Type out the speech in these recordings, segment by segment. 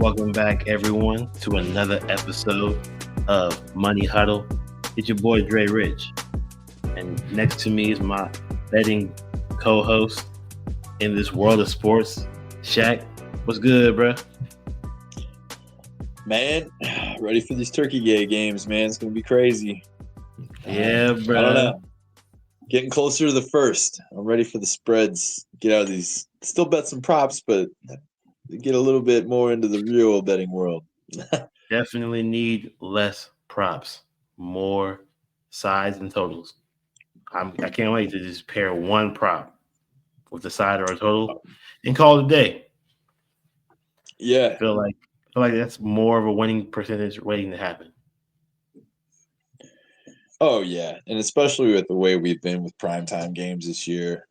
Welcome back, everyone, to another episode of Money Huddle. It's your boy Dre Rich, and next to me is my betting co-host in this world of sports, Shaq. What's good, bro? Man, ready for these turkey day games, man. It's going to be crazy. Yeah, bro. I don't know. Getting closer to the first. I'm ready for the spreads. Get out of these. Still bet some props, but get a little bit more into the real betting world. Definitely need less props, more sides and totals. I can't wait to just pair one prop with the side or a total and call it a day. Yeah. Feel like that's more of a winning percentage waiting to happen. Oh, yeah. And especially with the way we've been with primetime games this year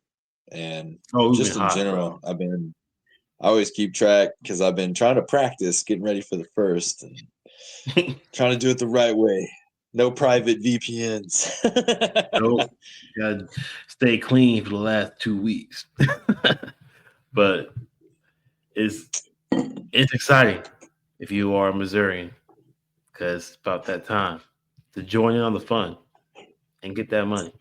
and We've been just in hot, bro. general, I always keep track because I've been trying to practice getting ready for the first and trying to do it the right way. No private VPNs. Nope. Gotta stay clean for the last 2 weeks. But it's exciting if you are a Missourian because it's about that time to join in on the fun and get that money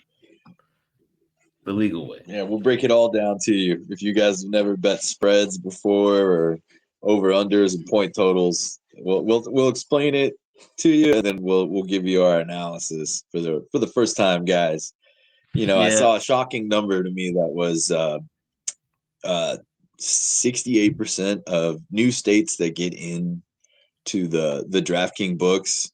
the legal way. Yeah, we'll break it all down to you. If you guys have never bet spreads before or over unders and point totals, we'll explain it to you, and then we'll give you our analysis for the first time guys. I Yeah. saw a shocking number to me that was 68% of new states that get in to the DraftKings books.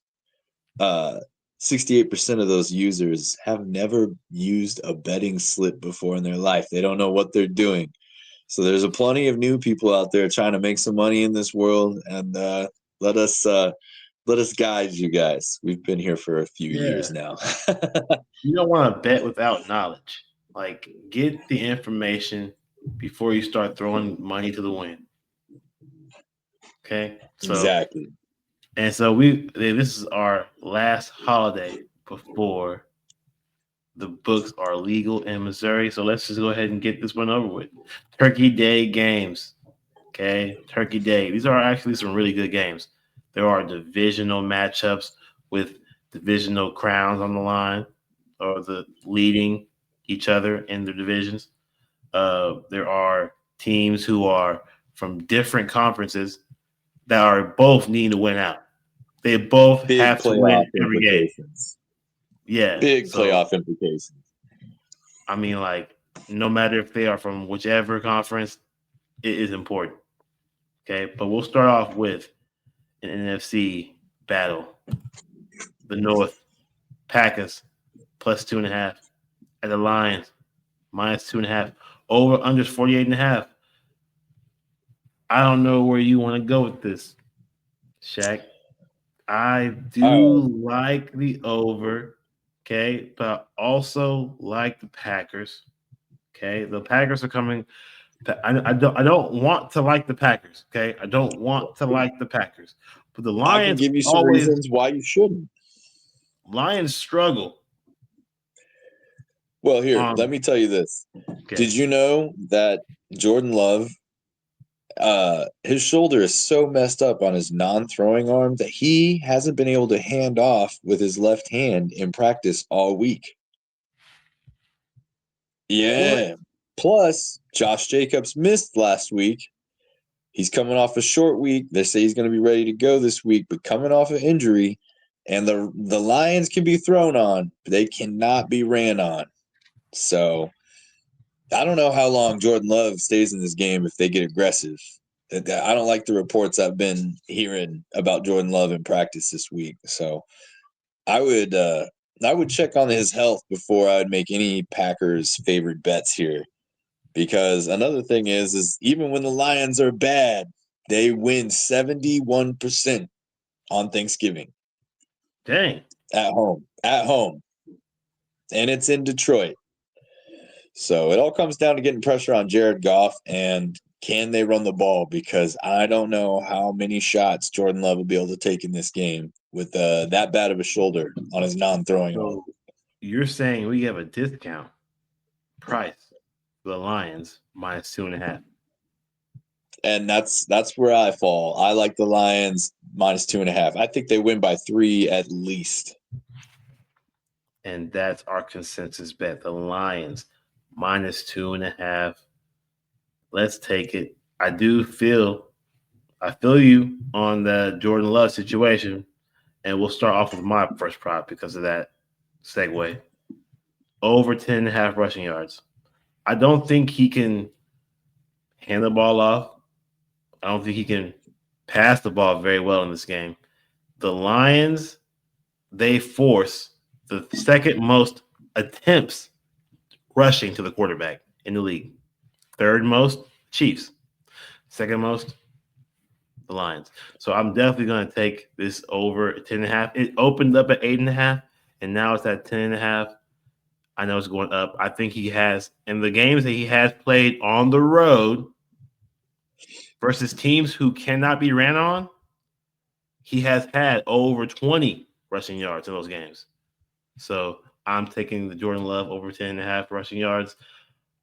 68% of those users have never used a betting slip before in their life. They don't know what they're doing. So there's a plenty of new people out there trying to make some money in this world, and let us guide you guys. We've been here for a few Yeah. years now. You don't want to bet without knowledge. Like, get the information before you start throwing money to the wind. Okay? Exactly. So this is our last holiday before the books are legal in Missouri. So let's just go ahead and get this one over with. Turkey Day games. Okay, Turkey Day. These are actually some really good games. There are divisional matchups with divisional crowns on the line, or the leading each other in their divisions. There are teams who are from different conferences that are both needing to win out. They both Big have to playoff win every game. implications. Yeah. Big So playoff implications. I mean, like, no matter if they are from whichever conference, it is important. Okay, but we'll start off with an NFC battle. The North, Packers +2.5, and the Lions -2.5. Over under 48.5. I don't know where you want to go with this, Shaq. I do like the over, okay, but I also like the Packers. Okay, the Packers are coming. I don't want to like the Packers. Okay, I don't want to like the Packers, but the I can Lions give you some always reasons why you shouldn't. Lions struggle. Well, here, let me tell you this. Okay. Did you know that Jordan Love, his shoulder is so messed up on his non-throwing arm that he hasn't been able to hand off with his left hand in practice all week? Yeah. What? Plus, Josh Jacobs missed last week. He's coming off a short week. They say he's going to be ready to go this week, but coming off an injury, and the Lions can be thrown on, but they cannot be ran on. So I don't know how long Jordan Love stays in this game if they get aggressive. I don't like the reports I've been hearing about Jordan Love in practice this week. So I would check on his health before I would make any Packers favored bets here. Because another thing is even when the Lions are bad, they win 71% on Thanksgiving. Dang. At home. At home. And it's in Detroit. So it all comes down to getting pressure on Jared Goff and can they run the ball? Because I don't know how many shots Jordan Love will be able to take in this game with that bad of a shoulder on his non-throwing arm. So you're saying we have a discount price for the Lions -2.5? And that's where I fall. I like the Lions -2.5. I think they win by 3 at least. And that's our consensus bet. The Lions -2.5. Let's take it. I feel you on the Jordan Love situation. And we'll start off with my first prop because of that segue. Over 10.5 rushing yards. I don't think he can hand the ball off. I don't think he can pass the ball very well in this game. The Lions, they force the second most attempts rushing to the quarterback in the league. Third most, Chiefs. Second most, the Lions. So I'm definitely going to take this over 10.5. It opened up at 8.5, and now it's at 10.5. I know it's going up. I think he has, in the games that he has played on the road versus teams who cannot be ran on, he has had over 20 rushing yards in those games. So I'm taking the Jordan Love over 10.5 rushing yards.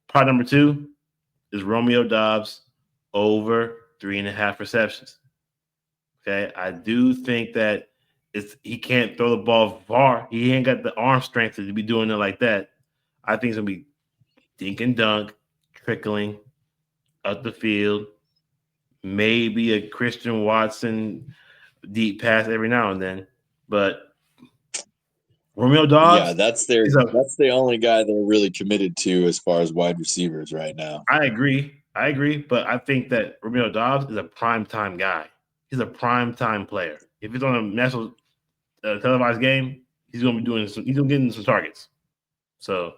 Part number 2 is Romeo Doubs over 3.5 receptions. Okay, I do think that he can't throw the ball far. He ain't got the arm strength to be doing it like that. I think it's gonna be dink and dunk, trickling up the field, maybe a Christian Watson deep pass every now and then. But Romeo Yeah, Dobbs that's is a. the only guy they're really committed to as far as wide receivers right now. I agree, but I think that Romeo Dobbs is a prime time guy. He's a prime time player. If he's on a national televised game, he's gonna be doing some. He's gonna get into some targets. So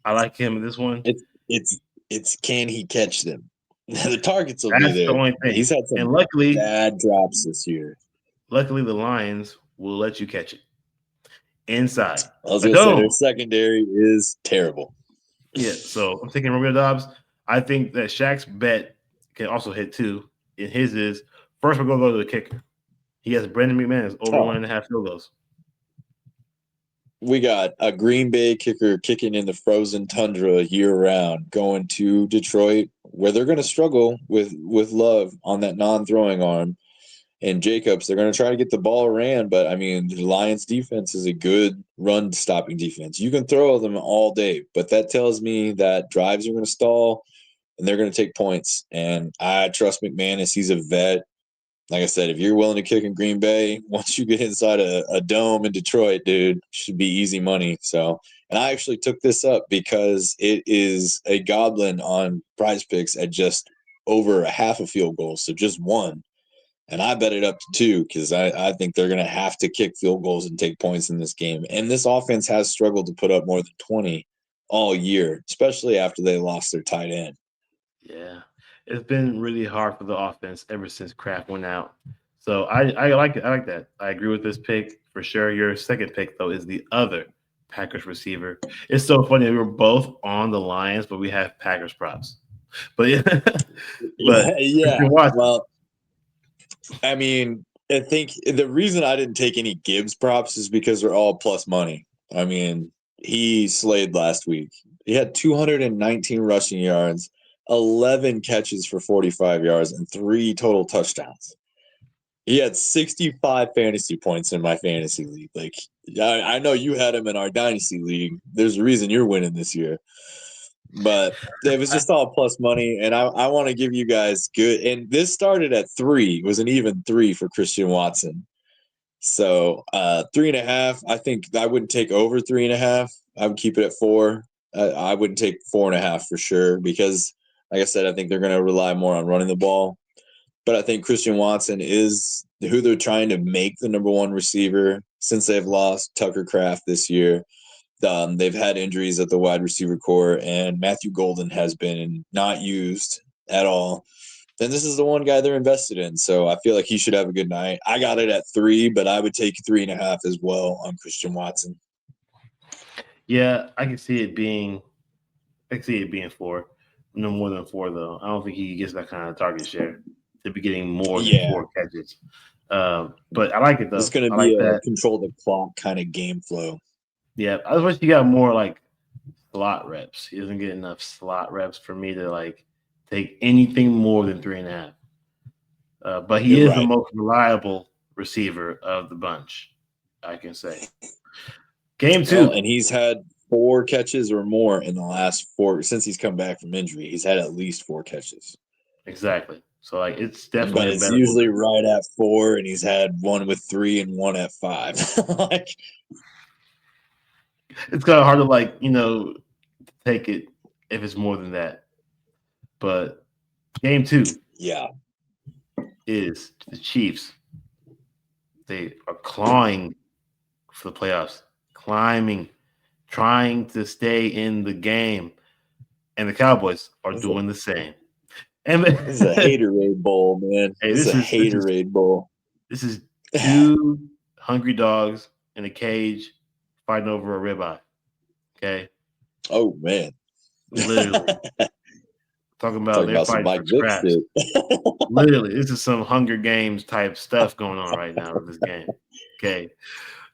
I like him in this one. It's can he catch them? The targets will be That's the there. only thing. He's had And some luckily, bad drops this year. the Lions will let you catch it inside I was a gonna say their dome. secondary is terrible. Yeah. So I'm taking Romeo Dobbs. I think that Shaq's bet can also hit too. And his is first we're gonna go to the kicker. He has Brandon McManus over 1.5 field goals. We got a Green Bay kicker kicking in the frozen tundra year round, going to Detroit, where they're going to struggle with Love on that non-throwing arm. And Jacobs, they're going to try to get the ball ran, but I mean, the Lions defense is a good run stopping defense. You can throw them all day, but that tells me that drives are going to stall and they're going to take points. And I trust McManus. He's a vet. Like I said, if you're willing to kick in Green Bay, once you get inside a dome in Detroit, dude, should be easy money. So, and I actually took this up because it is a goblin on Prize Picks at just over a half a field goal, so just one. And I bet it up to 2 because I think they're going to have to kick field goals and take points in this game. And this offense has struggled to put up more than 20 all year, especially after they lost their tight end. Yeah. It's been really hard for the offense ever since Kraft went out. So I like it. I like that. I agree with this pick for sure. Your second pick though is the other Packers receiver. It's so funny. We were both on the Lions, but we have Packers props. But yeah, but Yeah. Christian Watson. Well, I mean, I think the reason I didn't take any Gibbs props is because they're all plus money. I mean, he slayed last week. He had 219 rushing yards, 11 catches for 45 yards, and 3 total touchdowns. He had 65 fantasy points in my fantasy league. Like, I know you had him in our dynasty league. There's a reason you're winning this year. But it was just all plus money, and I want to give you guys good. And this started at 3. It was an even 3 for Christian Watson. So 3.5. I think I wouldn't take over 3.5. I would keep it at 4. I wouldn't take 4.5 for sure because, like I said, I think they're going to rely more on running the ball. But I think Christian Watson is who they're trying to make the number 1 receiver since they've lost Tucker Kraft this year. They've had injuries at the wide receiver core, and Matthew Golden has been not used at all. And this is the one guy they're invested in, so I feel like he should have a good night. I got it at 3, but I would take 3.5 as well on Christian Watson. Yeah, I can see it being. I can see it being 4. No more than 4 though. I don't think he gets that kind of target share to be getting more than Yeah, 4 catches. But I like it this is though. going to I be like a that. control the clock kind of game flow. Yeah, I wish he got more like slot reps. He doesn't get enough slot reps for me to like take anything more than 3.5. But he You're is the right. most reliable receiver of the bunch, I can say. Game Well, 2. and he's had 4 catches or more in the last 4 since he's come back from injury. He's had at least 4 catches. Exactly. So like it's definitely But a it's better usually quarterback. right at 4, and he's had one with 3 and one at 5. Like, It's kind of hard to take it if it's more than that. But game 2 yeah. is the Chiefs. They are clawing for the playoffs, climbing, trying to stay in the game, and the Cowboys are This is a, doing the same. And this is a haterade bowl, man. hey, This is a haterade bowl. this is two hungry dogs in a cage fighting over a ribeye. Okay, Oh, man. literally talking about Talking they're about some fighting Mike for Vick scraps. shit. Literally, this is some Hunger Games type stuff going on right now with this game. Okay,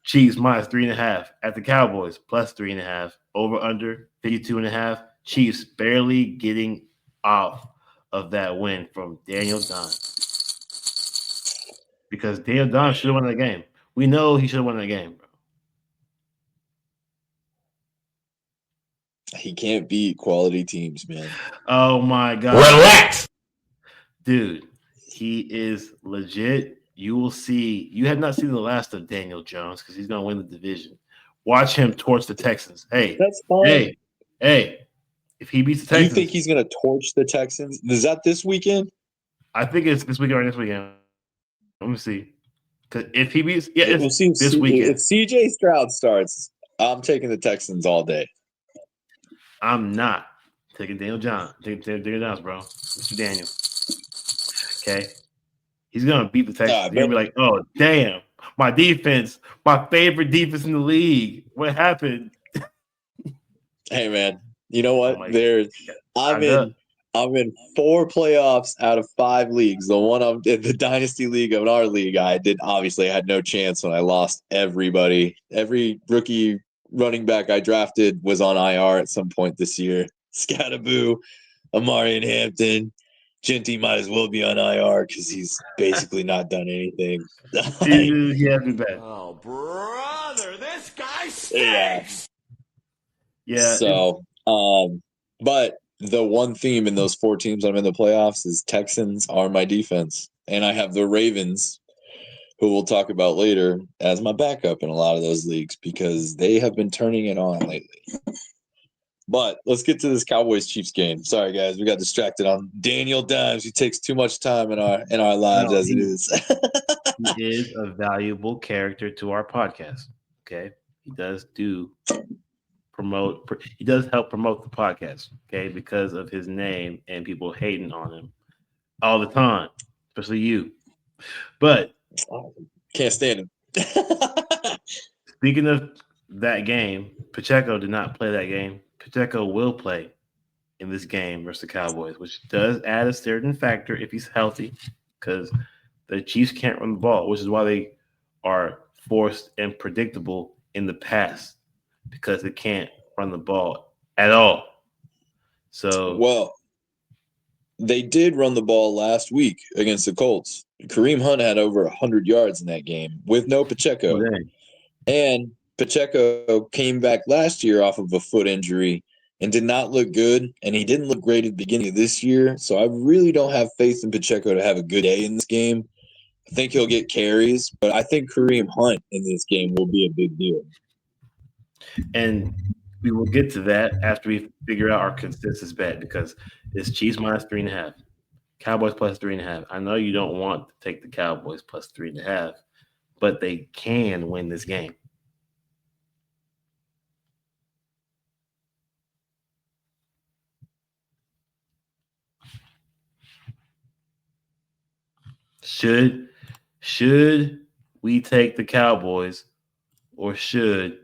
Chiefs minus 3.5 at the Cowboys plus 3.5. Over under 52.5. Chiefs barely getting off of that win from Daniel Dimes because Daniel Dimes should have won that game. We know he should have won that game, bro. He can't beat quality teams, man. Oh my god, Relax. dude, he is legit. You will see. You have not seen the last of Daniel Jones because he's gonna win the division. Watch him torch the Texans. Hey, That's fine. hey, hey! If he beats the You Texans, think he's going to torch the Texans? Is that this weekend? I think it's this weekend or next weekend. Let me see. Because if he beats, yeah, We'll it's see. this weekend. If CJ Stroud starts, I'm taking the Texans all day. I'm not taking Daniel John. Daniel Jones, bro. Mr. Daniel. Okay. He's gonna beat the Texans. I You're bet. gonna be like, oh damn, my defense, my favorite defense in the league. What happened? Hey, man. You know I'm what? like, There's. I'm time's up. in. I'm in 4 playoffs out of 5 leagues. The one I'm in the dynasty league of our league, I did obviously had no chance when I lost everybody. Every rookie running back I drafted was on IR at some point this year. Scattaboo, Amari and Hampton. Genty might as well be on IR because he's basically not done anything. He has me bad. Oh, brother, this guy Yeah. stinks. Yeah, So, but the one theme in those 4 teams I'm in the playoffs is Texans are my defense, and I have the Ravens, who we'll talk about later, as my backup in a lot of those leagues because they have been turning it on lately. But let's get to this Cowboys Chiefs game. Sorry, guys, we got distracted on Daniel Dimes. He takes too much time in our lives no, as it is. he is a valuable character to our podcast. Okay, he does promote. He does help promote the podcast. Okay, because of his name and people hating on him all the time, especially you. But Can't stand him. speaking of that game, Pacheco did not play that game. Pacheco will play in this game versus the Cowboys, which does add a certain factor if he's healthy, because the Chiefs can't run the ball, which is why they are forced and predictable in the past because they can't run the ball at all. So Well, they did run the ball last week against the Colts. Kareem Hunt had over 100 yards in that game with no Pacheco. And Pacheco came back last year off of a foot injury and did not look good. And he didn't look great at the beginning of this year. So I really don't have faith in Pacheco to have a good day in this game. I think he'll get carries, but I think Kareem Hunt in this game will be a big deal. and we will get to that after we figure out our consensus bet because it's Chiefs minus 3.5, Cowboys plus 3.5. I know you don't want to take the Cowboys plus 3.5, but they can win this game. Should we take the Cowboys or should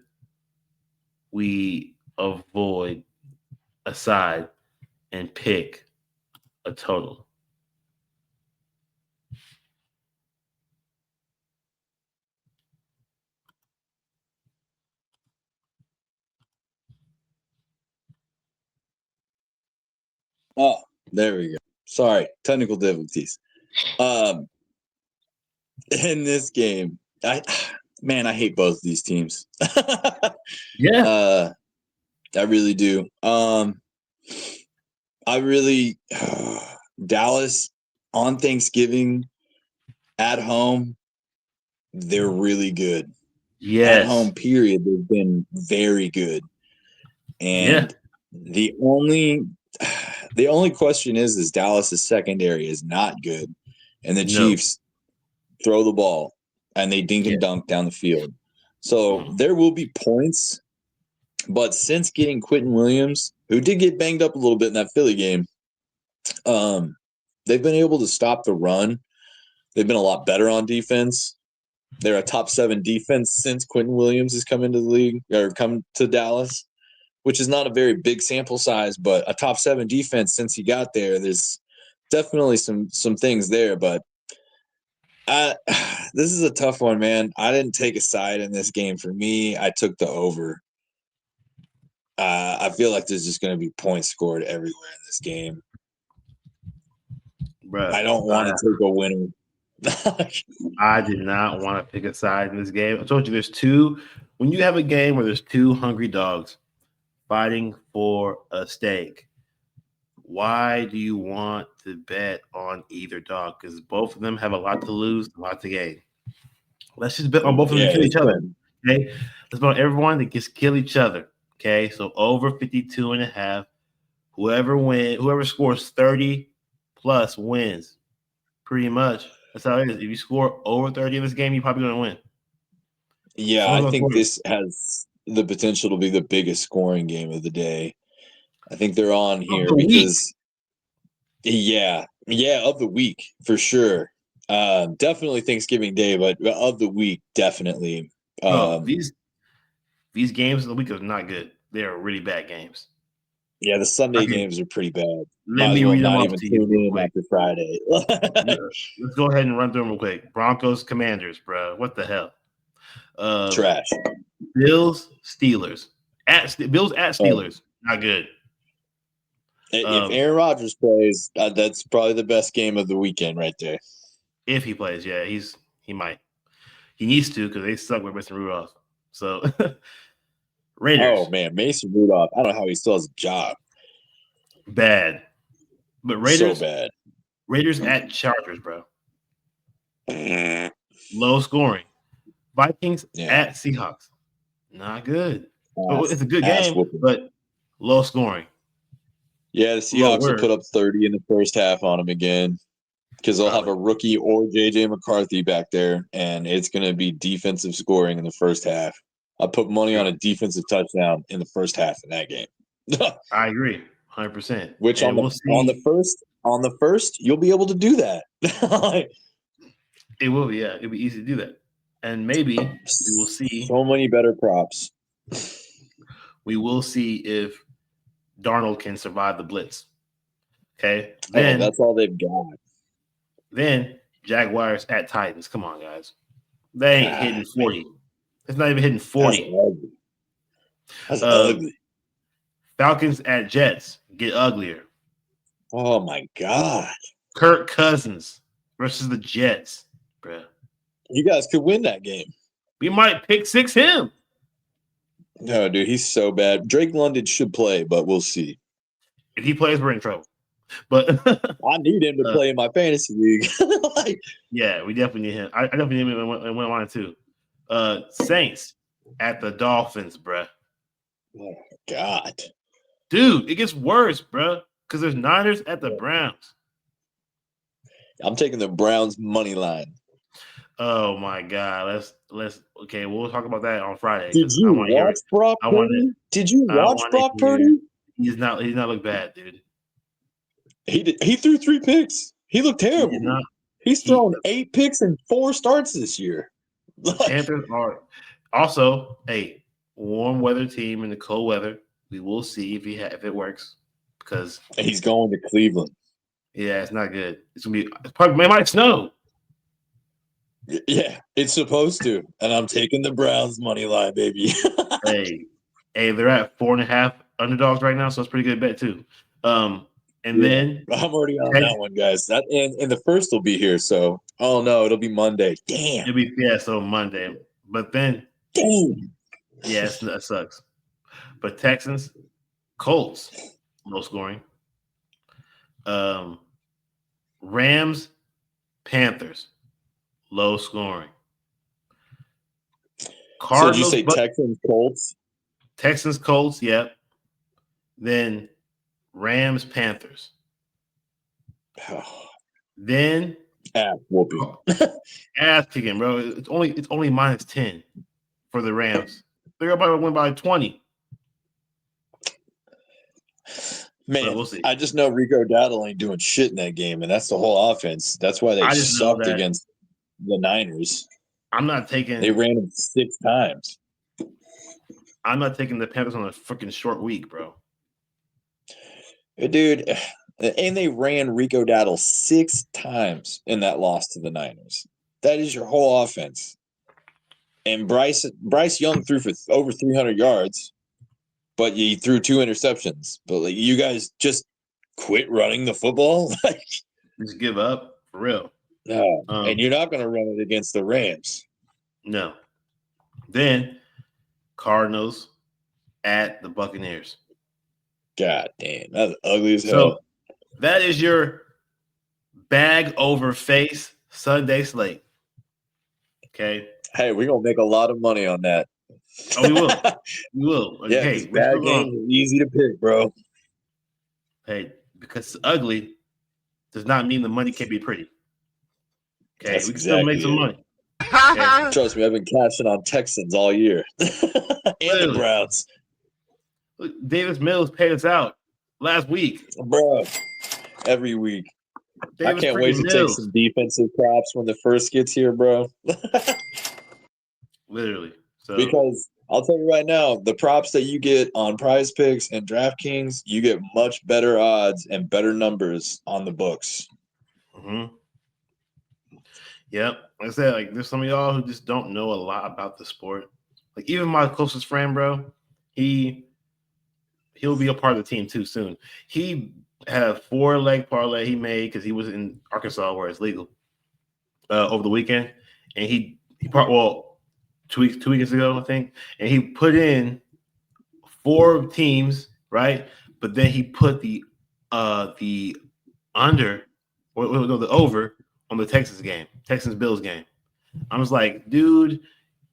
we avoid a side and pick a total? Oh, there we go. Sorry, technical difficulties. in this game. I hate both of these teams. Yeah. I really do. Dallas on Thanksgiving at home, they're really good. At home, Yes. period, they've been very good. Yeah. And the only question is Dallas's secondary is not good, and the No. Chiefs throw the ball and they dink Yeah. and dunk down the field. So Mhm. there will be points, but since getting Quentin Williams, who did get banged up a little bit in that Philly game, they've been able to stop the run. They've been a lot better on defense. They're a top 7 defense since Quentin Williams has come into the league or come to Dallas, which is not a very big sample size, but a top 7 defense since he got there. There's definitely some things there, but this is a tough one, man. I didn't take a side in this game. For me, I took the over. I feel like there's just going to be points scored everywhere in this game. Bruh. I don't want to take a winner. I did not want to pick a side in this game. I told you there's two. When you have a game where there's two hungry dogs fighting for a steak, why do you want to bet on either dog? Because both of them have a lot to lose, a lot to gain. Let's just bet on both of them to Yeah, kill it's each other. fun. Okay. Let's bet on everyone that gets kill each other. Okay. So over 52.5. Whoever scores 30 plus wins. Pretty much. That's how it is. If you score over 30 in this game, you're probably gonna win. Yeah, I Someone's gonna think score. this has the potential to be the biggest scoring game of the day. I think they're on Of here the week. because, yeah, of the week for sure. Definitely Thanksgiving Day, but of the week, definitely. Bro, these games of the week are not good. They are really bad games. Yeah, the Sunday Okay, games are pretty bad. let Might as me well read them not off even to you tune real in quick. after Friday. Let's go ahead and run through them real quick. Broncos, Commanders, bro. What the hell? Trash. Bills, Steelers. Bills at Oh, Steelers. Not good. if Aaron Rodgers plays, that's probably the best game of the weekend right there. If he plays, yeah, he might. He needs to because they suck with Mason Rudolph. So Oh Raiders, man, Mason Rudolph. I don't know how he still has a job. bad. But So Raiders, bad. Raiders at Chargers, bro. Yeah. Low scoring. Vikings at Seahawks. Not good. Oh, it's a good Ass game, whooping. but low scoring. Yeah, the Low Seahawks will word. put up 30 in the first half on them again because they'll have Probably. a rookie or JJ McCarthy back there, and it's going to be defensive scoring in the first half. I put money on a defensive touchdown in the first half in that game. I agree, 100%. Which And we'll on see. the first you'll be able to do that. It will be, yeah. It'll be easy to do that. And maybe we will see. So many better props. We will see if Darnold can survive the blitz. Okay. Oh, that's all they've got. Then Jaguars at Titans. Come on, guys. They ain't hitting 40. Man, It's not even hitting that's 40. ugly. That's ugly. Falcons at Jets. Get uglier. Oh my god. Kirk Cousins versus the Jets, bro. You guys could win that game. We might pick six him. No, dude, he's so bad. Drake London should play, but we'll see. If he plays, we're in trouble. But I need him to play in my fantasy league. yeah, we definitely need him. I definitely need him in one line too. Saints at the Dolphins, bruh. Oh my god. Dude, it gets worse, bruh. Because there's Niners at the Browns. I'm taking the Browns money line. Oh my god. Let's okay, we'll talk about that on Friday. Did you watch Brock Purdy? Did you watch Brock Purdy? He's not look bad, dude. He threw 3 picks. He looked terrible. He's thrown 8 picks in 4 starts this year. The Panthers are also a warm weather team in the cold weather. We will see if it works because he's going to Cleveland. Yeah, it's not good. It's gonna be it might snow. Yeah, it's supposed to, and I'm taking the Browns money line, baby. hey, they're at 4.5 underdogs right now, so it's a pretty good bet too. And then I'm already on that one, guys. That and the first will be here. So, oh no, it'll be Monday. Damn. it'll be so Monday. But then, Damn. yes, that sucks. But Texans, Colts, low scoring. Rams, Panthers, low scoring. So did you Cardinals, say Texans, Colts? Texans, Colts, yep. Then Rams, Panthers. Then Whooping. ass kicking, bro. It's only minus 10 for the Rams. They're about to win by 20. Man, we'll see. I just know Rico Dowdle ain't doing shit in that game, and that's the whole offense. That's why they I just know sucked that against the Niners. I'm not taking They ran him 6 times. the Panthers on a freaking short week, bro. Dude, and they ran Rico Dowdle 6 times in that loss to the Niners. That is your whole offense. And Bryce Young threw for over 300 yards, but he threw 2 interceptions. But like, you guys just quit running the football? Like, Just give up for real. no. And you're not going to run it against the Rams. No. Then Cardinals at the Buccaneers. God damn, that's ugly as hell. So that is your bag over face Sunday slate. Okay. Hey, we're gonna make a lot of money on that. Oh, we will. We will. Yeah, Hey, bad games are easy to pick, bro. Hey, because it's ugly does not mean the money can't be pretty. Okay, That's we can still make some money. Okay? Trust me, I've been cashing on Texans all year. And the Browns. Look, Davis Mills paid us out last week. Bro, every week. Davis I can't wait to take some defensive props when the first gets here, bro. Literally. So because I'll tell you right now, the props that you get on Prize Picks and DraftKings, you get much better odds and better numbers on the books. Mm-hmm. Yep. Like I said, like there's some of y'all who just don't know a lot about the sport. Like even my closest friend, bro, he'll be a part of the team too soon. He had a 4-leg parlay he made because he was in Arkansas where it's legal over the weekend, and he 2 weeks ago I think, and he put in 4 teams, right? But then he put the under or no, the over on the Texans Bills game. I was like, dude,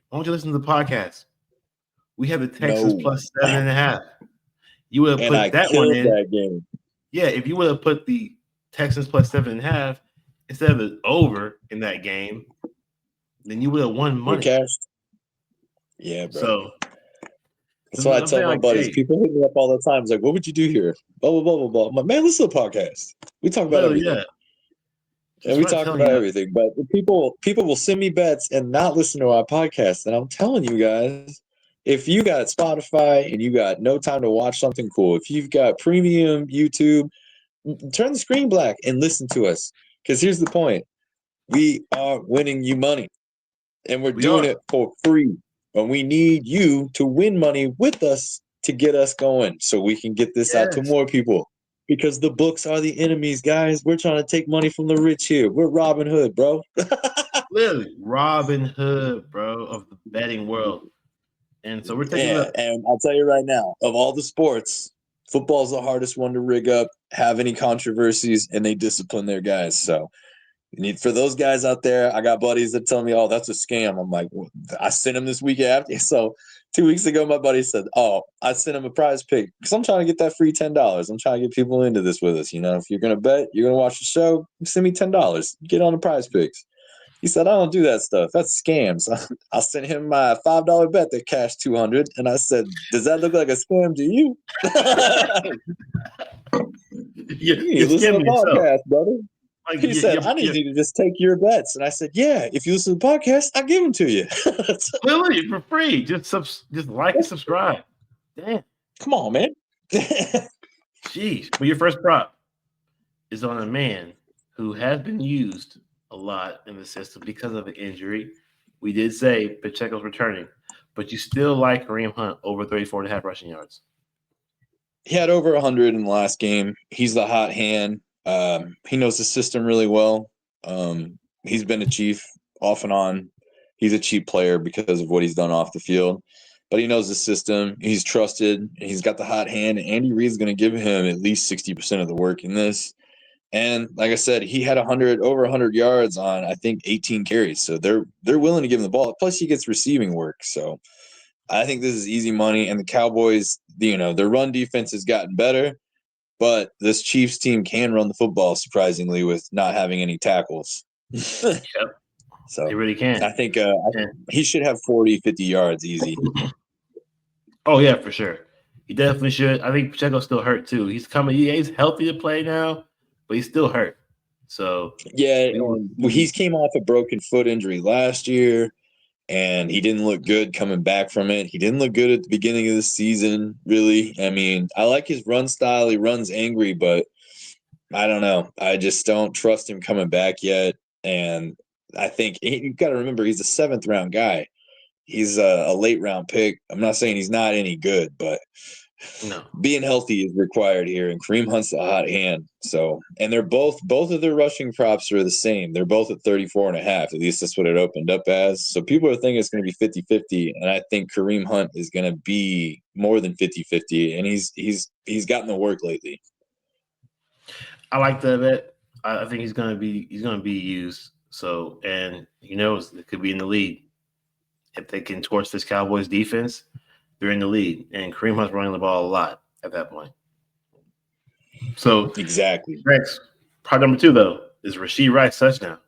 why don't you listen to the podcast? We have the Texans plus 7.5. You would have put that one in. That game. Yeah, if you would have put the Texans plus 7.5 instead of the over in that game, then you would have won money. Cashed. Yeah, bro. So that's why I tell my buddies. Hey, people hit me up all the time. It's like, what would you do here? Blah, blah, blah, blah, blah. I'm like, man, listen to the podcast. We talk about everything. Yeah. And we talk about everything. But people will send me bets and not listen to our podcast. And I'm telling you guys, if you got Spotify and you got no time to watch something cool, if you've got premium YouTube, turn the screen black and listen to us. Because here's the point. We are winning you money. And we're doing it for free. And we need you to win money with us to get us going so we can get this out to more people. Because the books are the enemies, guys. We're trying to take money from the rich here. We're Robin Hood, bro. Literally, Robin Hood, bro, of the betting world. And so we're taking and I'll tell you right now, of all the sports, football's the hardest one to rig up, have any controversies, and they discipline their guys. So for those guys out there, I got buddies that tell me, oh, that's a scam. I'm like, well, I sent him this week after. So 2 weeks ago, my buddy said, oh, I sent him a prize pick because I'm trying to get that free $10. I'm trying to get people into this with us. You know, if you're going to bet, you're going to watch the show, send me $10. Get on the prize picks. He said, I don't do that stuff. That's scams. I sent him my $5 bet that cashed $200. And I said, does that look like a scam to you? You listen to the podcast, brother. Like, he said, I need you to just take your bets. And I said, yeah, if you listen to the podcast, I'll give them to you. Literally, for free. Just like and subscribe. Damn. Come on, man. Jeez. But your first prop is on a man who has been used a lot in the system because of an injury. We did say Pacheco's returning, but you still like Kareem Hunt over 34.5 rushing yards. He had over 100 in the last game. He's the hot hand. He knows the system really well. He's been a Chief off and on. He's a cheap player because of what he's done off the field, but he knows the system. He's trusted. He's got the hot hand. And Andy Reid's going to give him at least 60% of the work in this. And like I said, he had over 100 yards on I think 18 carries. So they're willing to give him the ball. Plus, he gets receiving work. So I think this is easy money. And the Cowboys, their run defense has gotten better, but this Chiefs team can run the football surprisingly with not having any tackles. Yep. So They really can. I think he should have 40, 50 yards easy. Oh, yeah, for sure. He definitely should. I think Pacheco's still hurt, too. He's coming. He's healthy to play now, but he's still hurt. So, yeah, he came off a broken foot injury last year, and he didn't look good coming back from it. He didn't look good at the beginning of the season, really. I mean, I like his run style. He runs angry, but I don't know. I just don't trust him coming back yet. And I think you got to remember he's a 7th-round guy. He's a late-round pick. I'm not saying he's not any good, but no. Being healthy is required here, and Kareem Hunt's a hot hand. So, and they're both of their rushing props are the same. They're both at 34.5. At least that's what it opened up as. So people are thinking it's going to be 50-50, and I think Kareem Hunt is going to be more than 50-50, and he's gotten the work lately. I like that bet. I think he's gonna be used. So, and he knows it could be in the lead if they can torch this Cowboys defense. They're in the lead, and Kareem Hunt's running the ball a lot at that point. So exactly. Next, part number 2 though is Rashee Rice touchdown.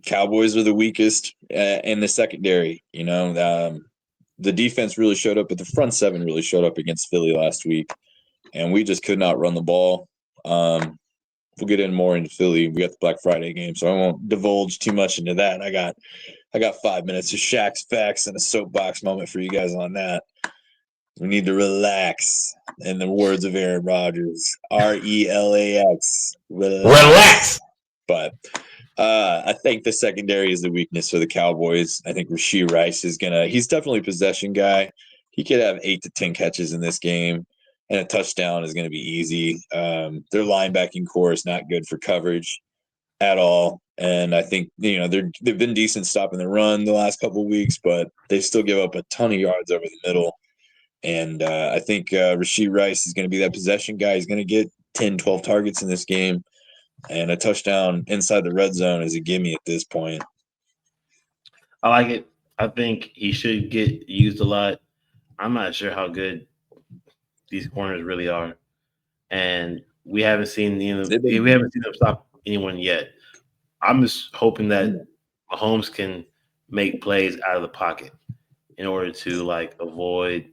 Cowboys are the weakest in the secondary. The defense really showed up, but the front seven really showed up against Philly last week, and we just could not run the ball. We'll get in more into Philly. We got the Black Friday game, so I won't divulge too much into that. I got 5 minutes of Shaq's facts and a soapbox moment for you guys on that. We need to relax. In the words of Aaron Rodgers, RELAX. Relax. But I think the secondary is the weakness for the Cowboys. I think Rashee Rice he's definitely a possession guy. He could have 8 to 10 catches in this game, and a touchdown is going to be easy. Their linebacking core is not good for coverage at all. And I think, they've been decent stopping the run the last couple of weeks, but they still give up a ton of yards over the middle. And I think Rashee Rice is going to be that possession guy. He's going to get 10, 12 targets in this game. And a touchdown inside the red zone is a gimme at this point. I like it. I think he should get used a lot. I'm not sure how good these corners really are, and we haven't seen them stop anyone yet. I'm just hoping that Mahomes can make plays out of the pocket in order to avoid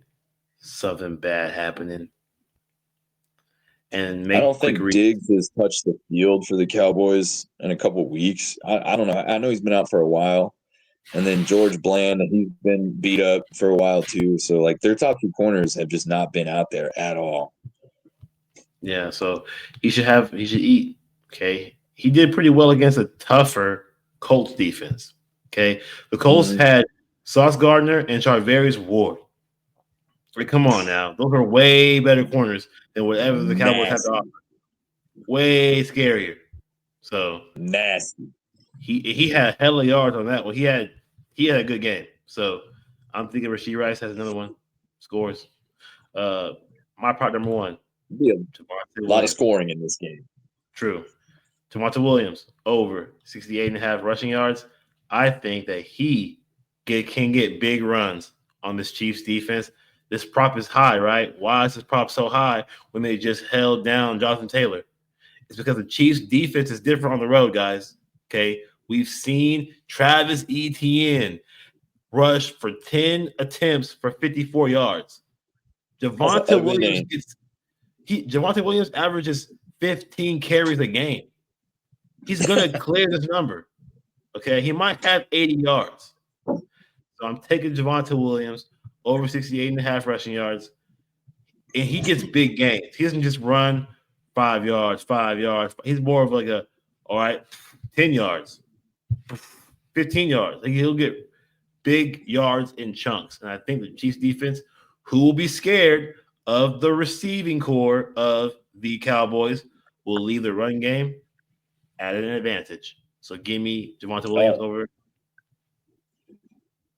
something bad happening. And make I don't think Diggs has touched the field for the Cowboys in a couple of weeks. I don't know. I know he's been out for a while. And then George Bland, he's been beat up for a while too. So their top 2 corners have just not been out there at all. Yeah, so he should eat. Okay. He did pretty well against a tougher Colts defense. Okay. The Colts had Sauce Gardner and Charvarius Ward. Come on now. Those are way better corners than whatever the Cowboys have to offer. Way scarier. So nasty. He had hella yards on that one. He had a good game. So I'm thinking Rashee Rice has another one. Scores. My part number 1. A lot of scoring in this game. True. Javonte Williams over 68.5 rushing yards. I think that he can get big runs on this Chiefs defense. This prop is high, right? Why is this prop so high when they just held down Jonathan Taylor? It's because the Chiefs defense is different on the road, guys. Okay. We've seen Travis Etienne rush for 10 attempts for 54 yards. Javonte Williams averages 15 carries a game. He's going to clear this number. Okay. He might have 80 yards. So I'm taking Javonte Williams over 68.5 rushing yards. And he gets big gains. He doesn't just run 5 yards. He's more of all right, 10 yards, 15 yards. He'll get big yards in chunks. And I think the Chiefs defense, who will be scared of the receiving core of the Cowboys will leave the run game at an advantage. So give me Javonte Williams Oh, over.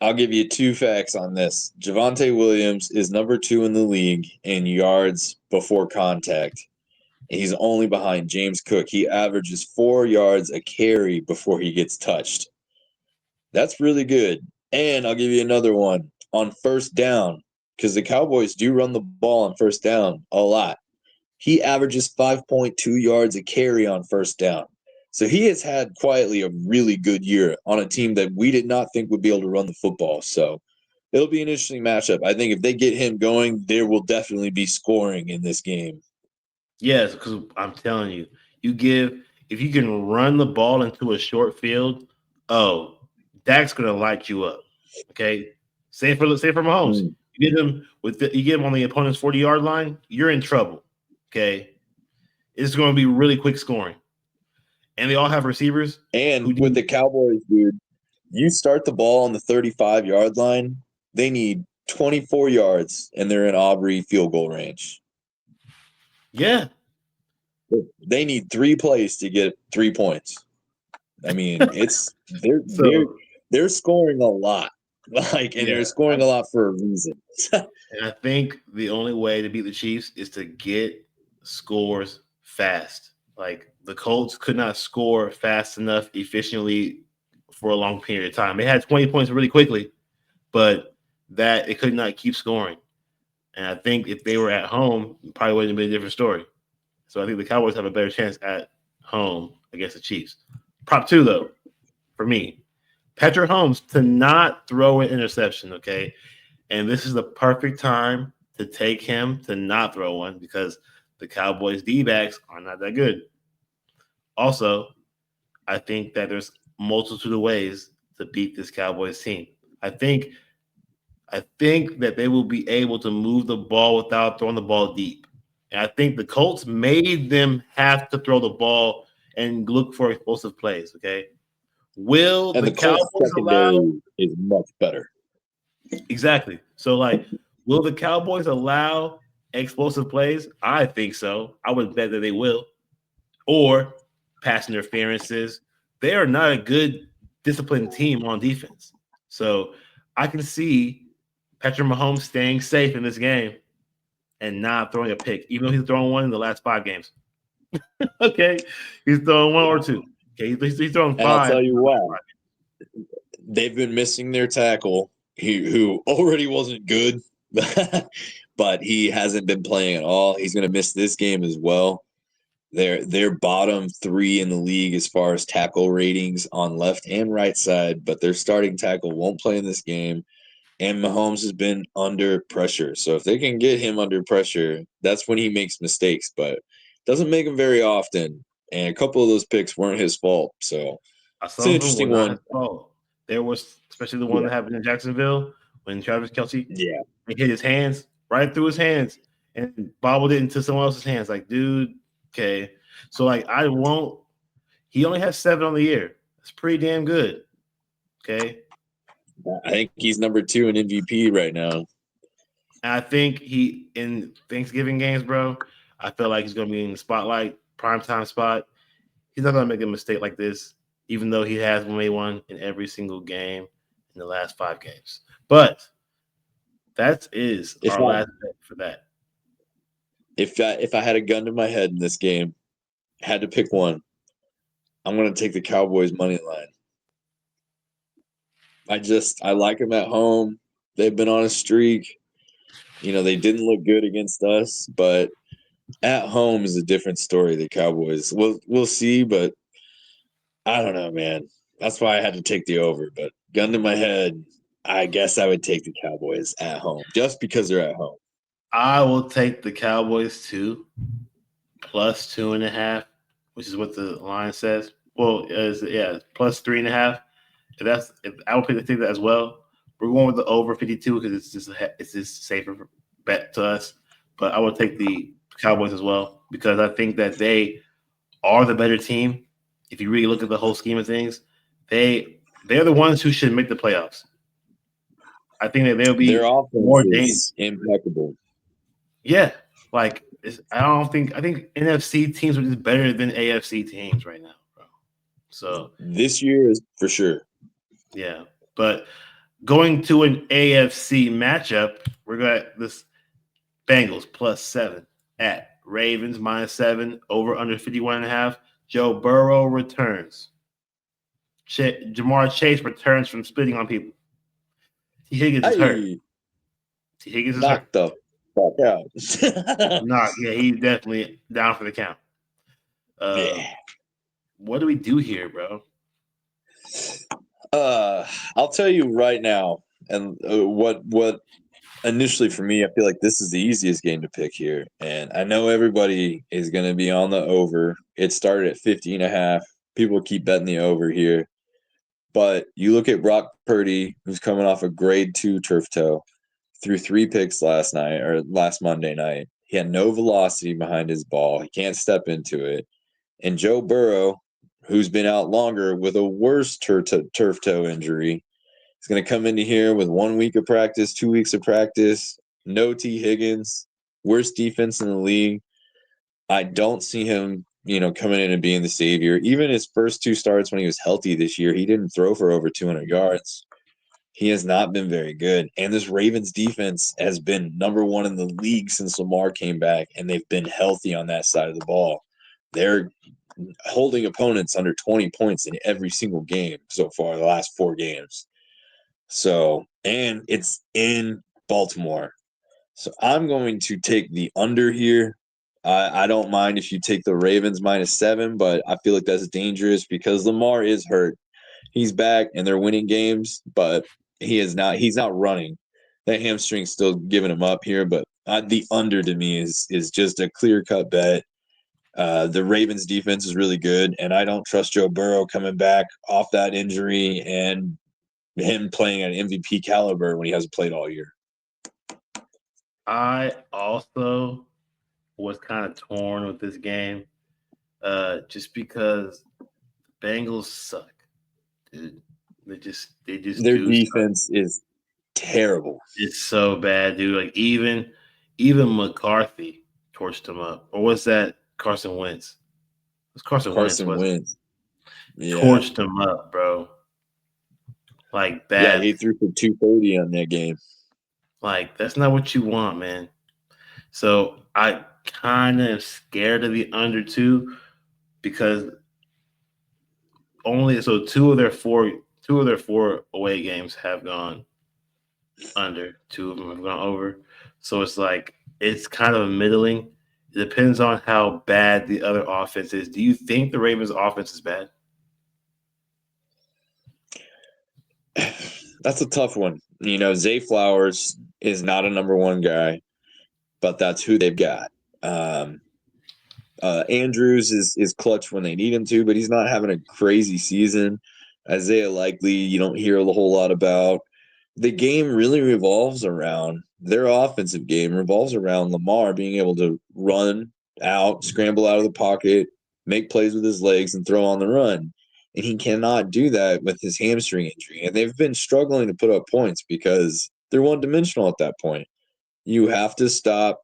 I'll give you 2 facts on this. Javonte Williams is number 2 in the league in yards before contact. He's only behind James Cook. He averages 4 yards a carry before he gets touched. That's really good. And I'll give you another one on first down, because the Cowboys do run the ball on first down a lot. He averages 5.2 yards a carry on first down. So he has had quietly a really good year on a team that we did not think would be able to run the football. So it'll be an interesting matchup. I think if they get him going, there will definitely be scoring in this game. Yes, because I'm telling you, if you can run the ball into a short field, oh, Dak's gonna light you up. Okay, say for Mahomes, Mm. you get him on the opponent's 40-yard line, you're in trouble. Okay, it's going to be really quick scoring, and they all have receivers who And with do. the Cowboys, dude, you start the ball on the 35-yard line, they need 24 yards, and they're in Aubrey field goal range. Yeah, They need 3 plays to get 3 points. I mean, it's so they're scoring a lot, and yeah, they're scoring a lot for a reason. and I think the only way to beat the Chiefs is to get scores fast. Like the Colts could not score fast enough, efficiently for a long period of time. They had 20 points really quickly, but that it could not keep scoring. And I think if they were at home, it probably would have been a different story. So I think the Cowboys have a better chance at home against the Chiefs. Prop 2, though, for me, Patrick Holmes to not throw an interception, okay? And this is the perfect time to take him to not throw one because the Cowboys D-backs are not that good. Also, I think that there's multitude of ways to beat this Cowboys team. I think I think that they will be able to move the ball without throwing the ball deep. And I think the Colts made them have to throw the ball and look for explosive plays. Okay. Will And the the Colts Cowboys allow secondary is much better. exactly? So, will the Cowboys allow explosive plays? I think so. I would bet that they will. Or pass interferences. They are not a good disciplined team on defense. So I can see Patrick Mahomes staying safe in this game and not throwing a pick, even though he's thrown one in the last 5 games. Okay. He's throwing one or two. Okay. He's throwing And I'll five. tell you what, they've been missing their tackle, who already wasn't good, but he hasn't been playing at all. He's going to miss this game as well. They're bottom 3 in the league as far as tackle ratings on left and right side, but their starting tackle won't play in this game. And Mahomes has been under pressure. So if they can get him under pressure, that's when he makes mistakes, but doesn't make them very often. And a couple of those picks weren't his fault. So it's an Some of them were interesting not one. his fault. There was, especially the one Yeah. that happened in Jacksonville when Travis Kelce Yeah. hit his hands right through his hands and bobbled it into someone else's hands. Like, dude, okay. So, I won't. He only has 7 on the year. That's pretty damn good. Okay. I think he's number 2 in MVP right now. And I think he in Thanksgiving games, bro. I feel like he's gonna be in the spotlight, primetime spot. He's not gonna make a mistake like this, even though he has made one in every single game in the last 5 games. But that is If our I last bet for that. if I had a gun to my head in this game, had to pick one, I'm gonna take the Cowboys money line. I like them at home. They've been on a streak. They didn't look good against us, but at home is a different story. The Cowboys. We'll see, but I don't know, man. That's why I had to take the over. But gun to my head, I guess I would take the Cowboys at home just because they're at home. I will take the Cowboys too, plus 2.5, which is what the line says. Well, plus 3.5. I will take that as well. We're going with the over 52 because it's just safer bet to us. But I will take the Cowboys as well because I think that they are the better team. If you really look at the whole scheme of things, they're the ones who should make the playoffs. I think that they'll Their be offense more dangerous. is impeccable. Yeah, like I think NFC teams are just better than AFC teams right now, bro. So This year is for sure. yeah, but going to an AFC matchup, we're got this Bengals +7 at Ravens -7 over under 51.5. Joe Burrow returns. Jamar Chase returns from spitting on people. T. Higgins is hurt. Hey, T. Higgins is hurt. knock the fuck out. Nah, yeah, he's definitely down for the count. Yeah. What do we do here, bro? I'll tell you right now, and what initially for me, I feel like this is the easiest game to pick here, and I know everybody is going to be on the over. It started at 50.5. People keep betting the over here, but you look at Brock Purdy, who's coming off a grade 2 turf toe, threw 3 picks last Monday night. He had no velocity behind his ball. He can't step into it. And Joe Burrow, who's been out longer with a worse turf toe injury, is going to come into here with 1 week of practice, 2 weeks of practice, no T. Higgins, worst defense in the league. I don't see him, coming in and being the savior. Even his first 2 starts when he was healthy this year, he didn't throw for over 200 yards. He has not been very good. And this Ravens defense has been number 1 in the league since Lamar came back, and they've been healthy on that side of the ball. They're holding opponents under 20 points in every single game so far, the last 4 games. So, and it's in Baltimore. So I'm going to take the under here. I don't mind if you take the Ravens -7, but I feel like that's dangerous because Lamar is hurt. He's back and they're winning games, but he's not running. That hamstring's still giving him up here, but the under to me is just a clear-cut bet. The Ravens defense is really good, and I don't trust Joe Burrow coming back off that injury and him playing at MVP caliber when he hasn't played all year. I also was kind of torn with this game, just because the Bengals suck, dude. They just Their do suck. defense is terrible. It's so bad, dude. Like even McCarthy torched him up. Or was that Carson Wentz? It was Carson Wentz, Carson wasn't it? Wentz. Yeah. Torched him up, bro. Like Yeah, he badly. threw for 230 on that game. Like that's not what you want, man. So I kind of am scared of the under 2 because two of their four away games have gone under. 2 of them have gone over. So it's kind of middling. It depends on how bad the other offense is. Do you think the Ravens' offense is bad? That's a tough one. Zay Flowers is not a number 1 guy, but that's who they've got. Andrews is clutch when they need him to, but he's not having a crazy season. Isaiah Likely, you don't hear a whole lot about. The game really revolves around their offensive game revolves around Lamar being able to run out, scramble out of the pocket, make plays with his legs, and throw on the run. And he cannot do that with his hamstring injury. And they've been struggling to put up points because they're one-dimensional at that point. You have to stop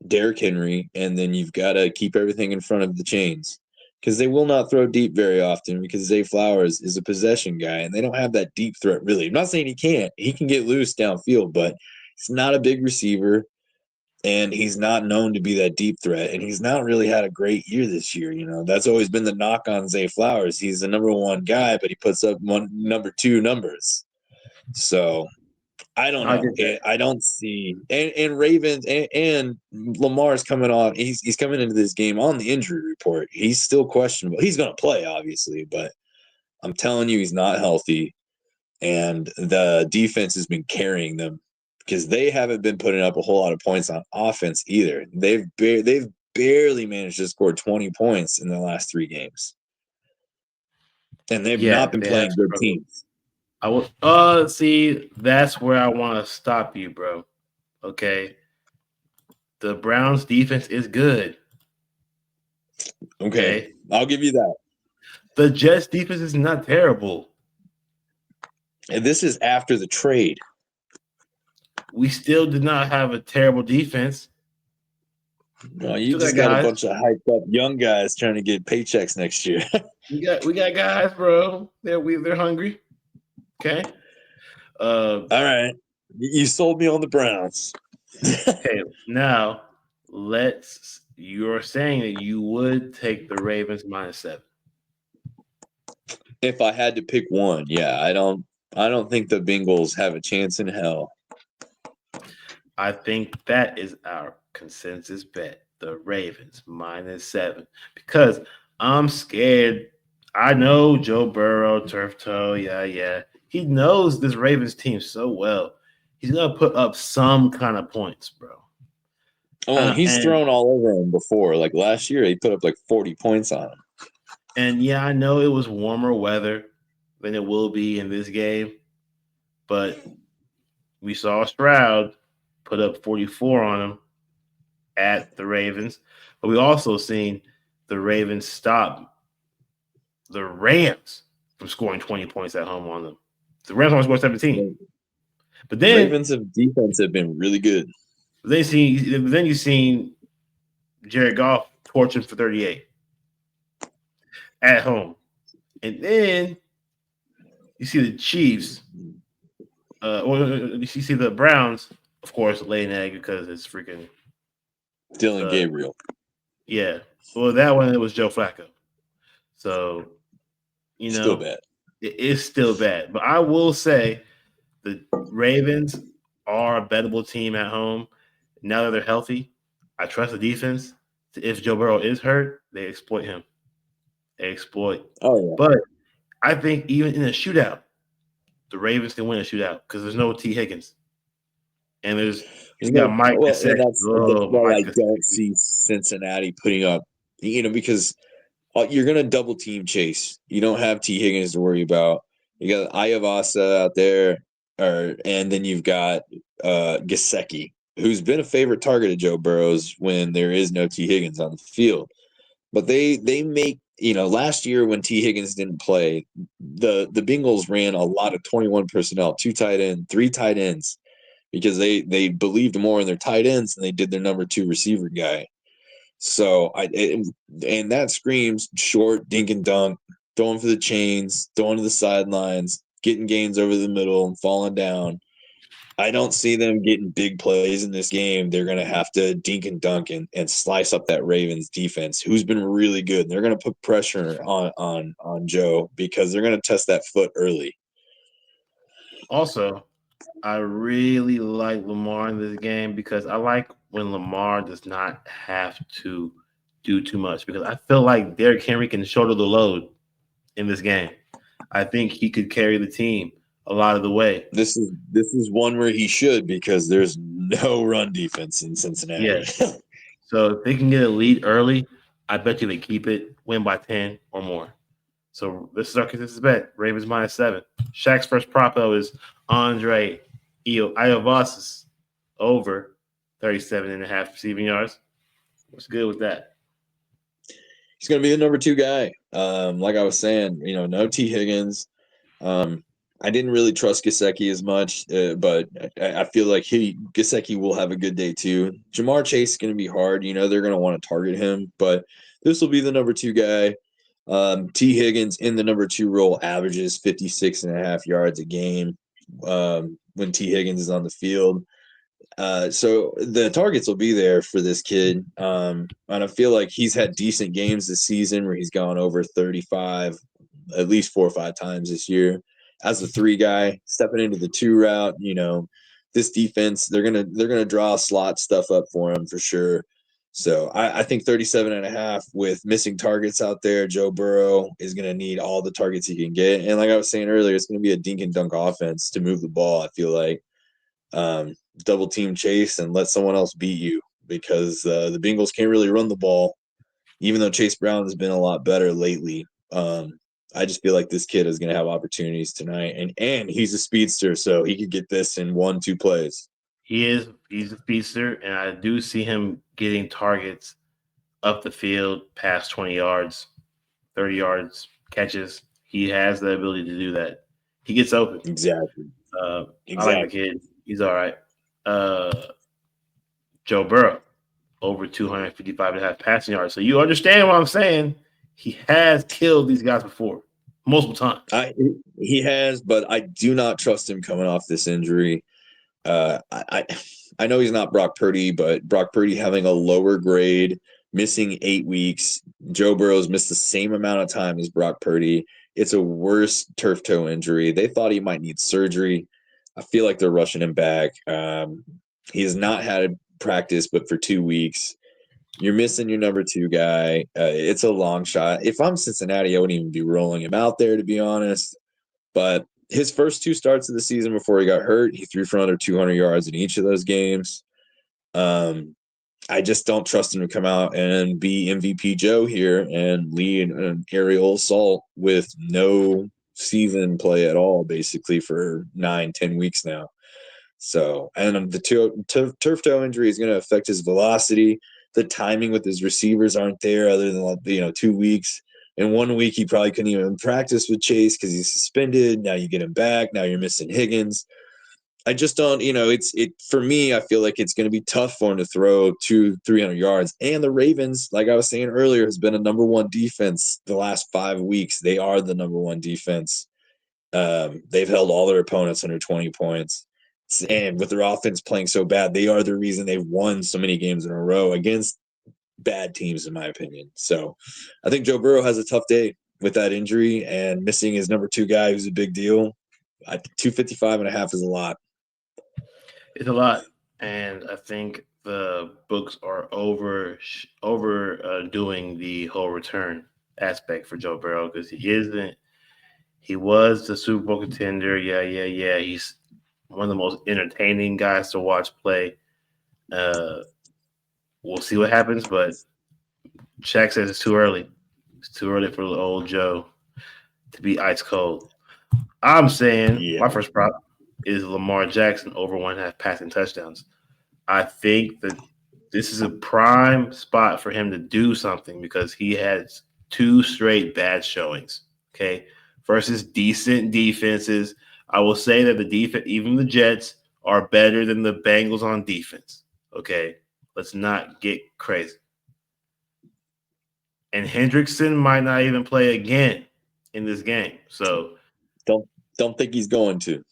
Derrick Henry, and then you've got to keep everything in front of the chains because they will not throw deep very often because Zay Flowers is a possession guy, and they don't have that deep threat really. I'm not saying he can't. He can get loose downfield, but he's not a big receiver, and he's not known to be that deep threat, and he's not really had a great year this year. That's always been the knock on Zay Flowers. He's the number 1 guy, but he puts up number 2 numbers. So I don't I know. get that. I don't see and Ravens and Lamar's coming on. He's coming into this game on the injury report. He's still questionable. He's going to play, obviously, but I'm telling you, he's not healthy. And the defense has been carrying them because they haven't been putting up a whole lot of points on offense either. They've barely managed to score 20 points in the last 3 games, and they've Yeah, not been they have playing good struggled. teams. I will see, that's where I want to stop you, bro. Okay. The Browns defense is good. Okay, I'll give you that. The Jets defense is not terrible. And this is after the trade. We still did not have a terrible defense. No, We you still got just got a guys. bunch of hyped up young guys trying to get paychecks next year. We got guys, bro. They're hungry. Okay. All right. You sold me on the Browns. Okay. Now you're saying that you would take the Ravens -7. If I had to pick one, yeah, I don't think the Bengals have a chance in hell. I think that is our consensus bet. The Ravens -7. Because I'm scared. I know Joe Burrow, turf toe, yeah. He knows this Ravens team so well. He's gonna put up some kind of points, bro. Oh, and he's And thrown all over him before. Like last year, he put up like 40 points on him. and yeah, I know it was warmer weather than it will be in this game, but we saw Stroud put up 44 on him at the Ravens, but we also seen the Ravens stop the Rams from scoring 20 points at home on them. The Rams only scored 17. But then Ravens of defense have been really good. then you seen Jared Goff torch him for 38 at home. And then you see the Chiefs, you see the Browns, of course, lay an egg because it's freaking Dylan Gabriel. yeah. Well, that one it was Joe Flacco. So, Still bad. it is still bad. But I will say the Ravens are a bettable team at home. Now that they're healthy, I trust the defense. If Joe Burrow is hurt, they exploit him. They exploit. Oh yeah. But I think even in a shootout, the Ravens can win a shootout because there's no T. Higgins. And you got Mike Well, and Gesicki. that's Oh, why Mike I don't Gesicki. see Cincinnati putting up, because you're going to double team Chase. You don't have T. Higgins to worry about. You got Iavasa out there, and then you've got Gesicki, who's been a favorite target of Joe Burrow's when there is no T. Higgins on the field. But they make last year when T. Higgins didn't play, the Bengals ran a lot of 21 personnel, 2 tight end, 3 tight ends, because they believed more in their tight ends than they did their number 2 receiver guy. So and that screams short dink and dunk, throwing for the chains, throwing to the sidelines, getting gains over the middle and falling down. I don't see them getting big plays in this game. They're going to have to dink and dunk and slice up that Ravens defense, who's been really good. They're going to put pressure on Joe because they're going to test that foot early. Also, I really like Lamar in this game because I like when Lamar does not have to do too much because I feel like Derrick Henry can shoulder the load in this game. I think he could carry the team a lot of the way. This is one where he should, because there's no run defense in Cincinnati. Yes. So if they can get a lead early, I bet you they keep it, win by 10 or more. So this is our consensus bet. Ravens -7. Shaq's first prop though is Andre Iovas's over 37.5 receiving yards. What's good with that? He's going to be the number 2 guy. Like I was saying, no T. Higgins. I didn't really trust Gesicki as much, but I feel like Gesicki will have a good day too. Jamar Chase is going to be hard. They're going to want to target him, but this will be the number 2 guy. T. Higgins in the number 2 role averages 56.5 yards a game when T. Higgins is on the field. So the targets will be there for this kid. And I feel like he's had decent games this season where he's gone over 35 at least 4 or 5 times this year. As a 3 guy, stepping into the 2 route, this defense, they're gonna draw slot stuff up for him for sure. So I think 37.5 with missing targets out there, Joe Burrow is gonna need all the targets he can get. And like I was saying earlier, it's gonna be a dink and dunk offense to move the ball, I feel like. Double team Chase and let someone else beat you, because the Bengals can't really run the ball, even though Chase Brown has been a lot better lately. I just feel like this kid is going to have opportunities tonight, and he's a speedster, so he could get this in 1-2 plays. He's a speedster, and I do see him getting targets up the field past 20 yards, 30 yards, catches. He has the ability to do that. He gets open. Exactly. I like the kid. He's all right. Joe Burrow. over 255.5 passing yards. So you understand what I'm saying? He has killed these guys before, multiple times. He has, but I do not trust him coming off this injury. I know he's not Brock Purdy, but Brock Purdy having a lower grade, missing 8 weeks. Joe Burrow's missed the same amount of time as Brock Purdy. It's a worse turf toe injury. They thought he might need surgery. I feel like they're rushing him back. He has not had practice, but for 2 weeks. You're missing your number 2 guy. It's a long shot. If I'm Cincinnati, I wouldn't even be rolling him out there, to be honest. But his first 2 starts of the season before he got hurt, he threw for under 200 yards in each of those games. I just don't trust him to come out and be MVP Joe here and lead an aerial assault with no season play at all, basically, for 9-10 weeks now. So, and the turf toe injury is going to affect his velocity. The timing with his receivers aren't there other than 2 weeks. In 1 week, he probably couldn't even practice with Chase because he's suspended. Now you get him back. Now you're missing Higgins. I just don't, for me, I feel like it's going to be tough for him to throw 200-300 yards. And the Ravens, like I was saying earlier, has been a number 1 defense the last 5 weeks. They are the number 1 defense. They've held all their opponents under 20 points. And with their offense playing so bad, they are the reason they've won so many games in a row against bad teams, in my opinion. So I think Joe Burrow has a tough day with that injury and missing his number 2 guy, who's a big deal. 255.5 is a lot. It's a lot. And I think the books are overdoing the whole return aspect for Joe Burrow because he was the Super Bowl contender. Yeah. He's one of the most entertaining guys to watch play. We'll see what happens, but Shaq says it's too early. It's too early for old Joe to be ice cold. I'm saying my first prop is Lamar Jackson over 1.5 passing touchdowns. I think that this is a prime spot for him to do something because he has 2 straight bad showings. Okay, versus decent defenses. I will say that the defense, even the Jets, are better than the Bengals on defense. Okay, let's not get crazy. And Hendrickson might not even play again in this game. So don't think he's going to.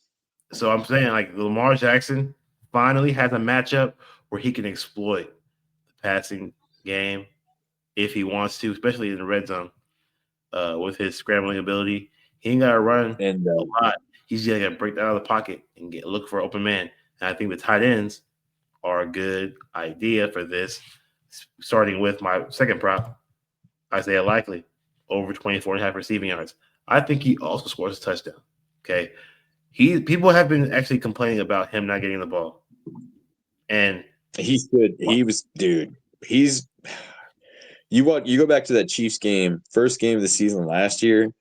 So I'm saying like Lamar Jackson finally has a matchup where he can exploit the passing game if he wants to, especially in the red zone with his scrambling ability. He ain't got to run a lot. He's just got to break that out of the pocket and look for an open man. And I think the tight ends are a good idea for this, starting with my second prop, Isaiah Likely, over 24.5 receiving yards. I think he also scores a touchdown. Okay. People have been actually complaining about him not getting the ball. And he's good. He was, dude. You go back to that Chiefs game, first game of the season last year.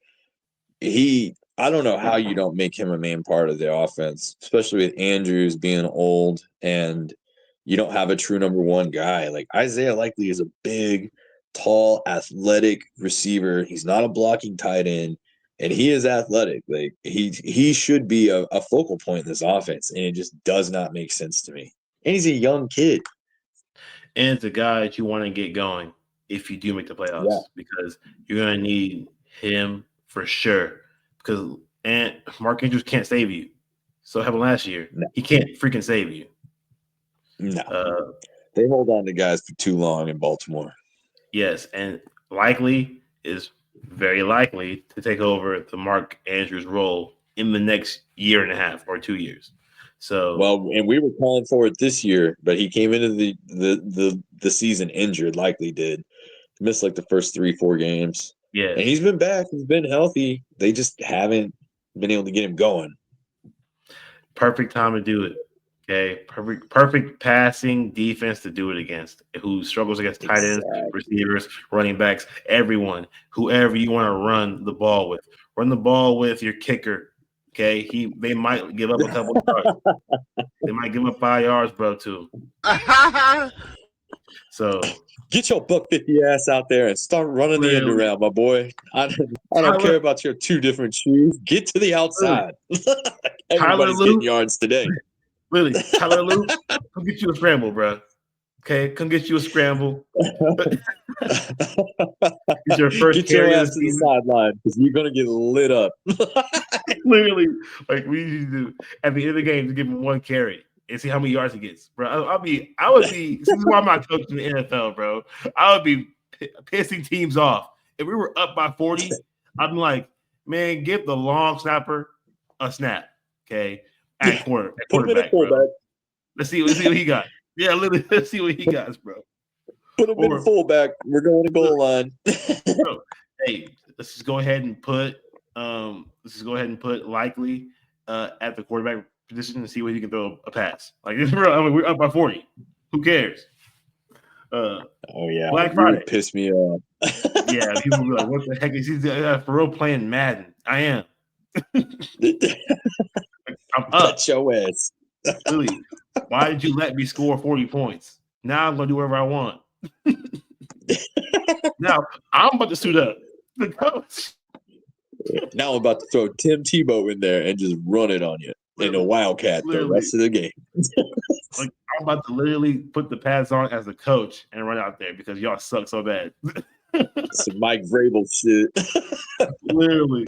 I don't know how you don't make him a main part of the offense, especially with Andrews being old and you don't have a true number 1 guy. Like Isaiah Likely is a big, tall, athletic receiver. He's not a blocking tight end, and he is athletic. Like he should be a focal point in this offense, and it just does not make sense to me. And he's a young kid. And it's a guy that you want to get going if you do make the playoffs because you're going to need him for sure. Because Mark Andrews can't save you. So happened last year. No. He can't freaking save you. No. They hold on to guys for too long in Baltimore. Yes, and Likely is very likely to take over the Mark Andrews role in the next year and a half or 2 years. So and we were calling for it this year, but he came into the season injured, Likely did. Missed like the first 3-4 games. Yeah. And he's been back. He's been healthy. They just haven't been able to get him going. Perfect time to do it. Okay. Perfect passing defense to do it against. Who struggles against tight ends, receivers, running backs, everyone, whoever you want to run the ball with. Run the ball with your kicker. Okay. They might give up a couple yards. They might give up 5 yards, bro, too. So get your $150 ass out there and start running the end around, my boy. I don't care about your 2 different shoes. Get to the outside. Everybody's getting yards today. Really, Tyler Luke, he'll get you a scramble, bro. Okay, come get you a scramble. It's your first Get your carry of ass the to the season. sideline because you're gonna get lit up. Literally, like we usually do at the end of the game to give him one carry and see how many yards he gets, bro. I would be. This is why I'm not coaching the NFL, bro. I would be pissing teams off if we were up by 40. I'm like, man, give the long snapper a snap, okay, at Put him in a quarterback, bro. fullback. Let's see what he got. Yeah, literally, let's see what he got, bro. Put him in Or fullback. We're going to goal line. bro, hey, let's just go ahead and put likely at the quarterback position and see where he can throw a pass. Like bro, I mean, we're up by 40. Who cares? Oh yeah, Black you Friday. would piss me off. Yeah, people will be like, "What the heck is he for real playing Madden?" I am. I'm up. Bet your ass. Literally, why did you let me score 40 points? Now I'm gonna do whatever I want. Now I'm about to suit up. The coach. Now I'm about to throw Tim Tebow in there and just run it on you in a Wildcat the Literally. rest of the game. Like I'm about to literally put the pads on as a coach and run out there because y'all suck so bad. Some Mike Vrabel shit. Literally.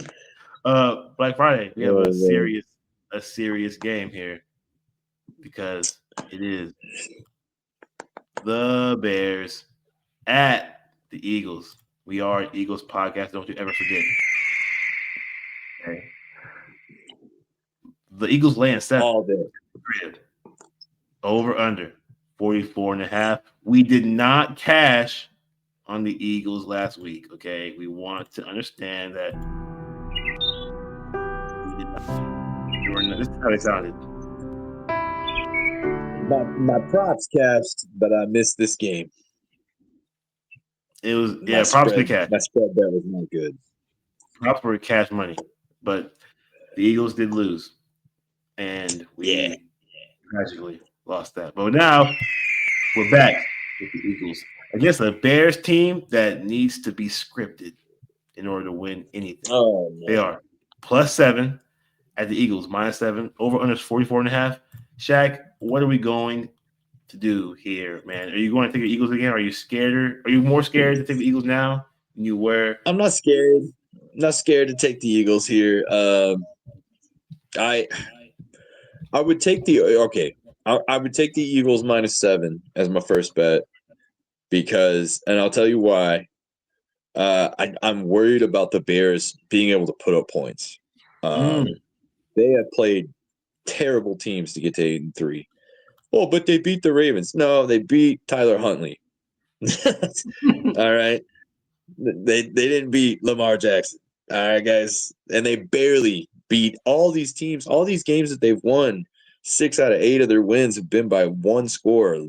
Black Friday, we have Oh, a man. serious game here because it is the Bears at the Eagles. We are Eagles podcast. Don't you ever forget. Okay. The Eagles laying 7. All day. Over under 44.5. We did not cash on the Eagles last week. Okay. We want to understand that we did not. This is how it sounded. My props cashed, but I missed this game. It was My props to spread, cash. my spread bet was not good. Props were cash money, but the Eagles did lose, and we tragically lost that. But now we're back with the Eagles against a Bears team that needs to be scripted in order to win anything. Oh, no. They are +7 at the Eagles, -7. Over under 44.5. Shaq, what are we going to do here, man? Are you going to take the Eagles again? Are you scared? Are you more scared to take the Eagles now than you were? I'm not scared. I'm not scared to take the Eagles here. I would take I would take the Eagles -7 as my first bet because, and I'll tell you why. I'm worried about the Bears being able to put up points. They have played terrible teams to get to 8-3. Oh, but they beat the Ravens. No, they beat Tyler Huntley. All right. They didn't beat Lamar Jackson. All right, guys. And they barely beat all these teams, all these games that they've won. 6 out of 8 of their wins have been by one score.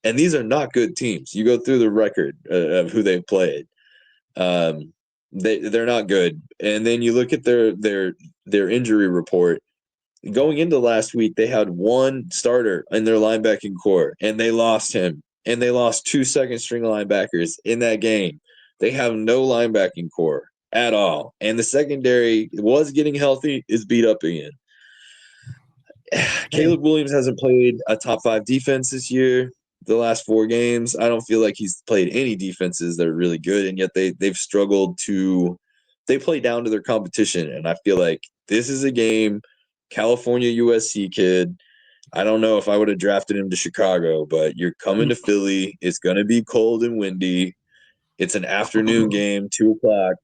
And these are not good teams. You go through the record of who they've played. They're not good. And then you look at their injury report. Going into last week, they had one starter in their linebacking core, and they lost him. And they lost 2 second-string linebackers in that game. They have no linebacking core at all. And the secondary was getting healthy, is beat up again. Caleb Williams hasn't played a top 5 defense this year. The last 4 games, I don't feel like he's played any defenses that are really good, and yet they've struggled to – they play down to their competition, and I feel like this is a game – California USC kid. I don't know if I would have drafted him to Chicago, but you're coming to Philly. It's going to be cold and windy. It's an afternoon game, 2:00.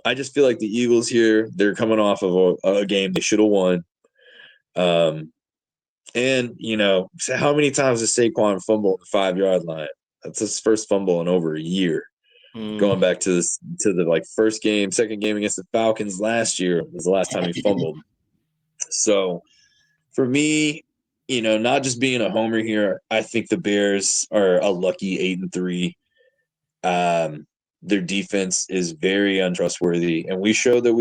I just feel like the Eagles here, they're coming off of a game they should have won. And, so how many times has Saquon fumbled at the 5-yard line? That's his first fumble in over a year. Going back to the second game against the Falcons last year was the last time he fumbled. So for me, not just being a homer here, I think the Bears are a lucky 8-3. Their defense is very untrustworthy, and we showed that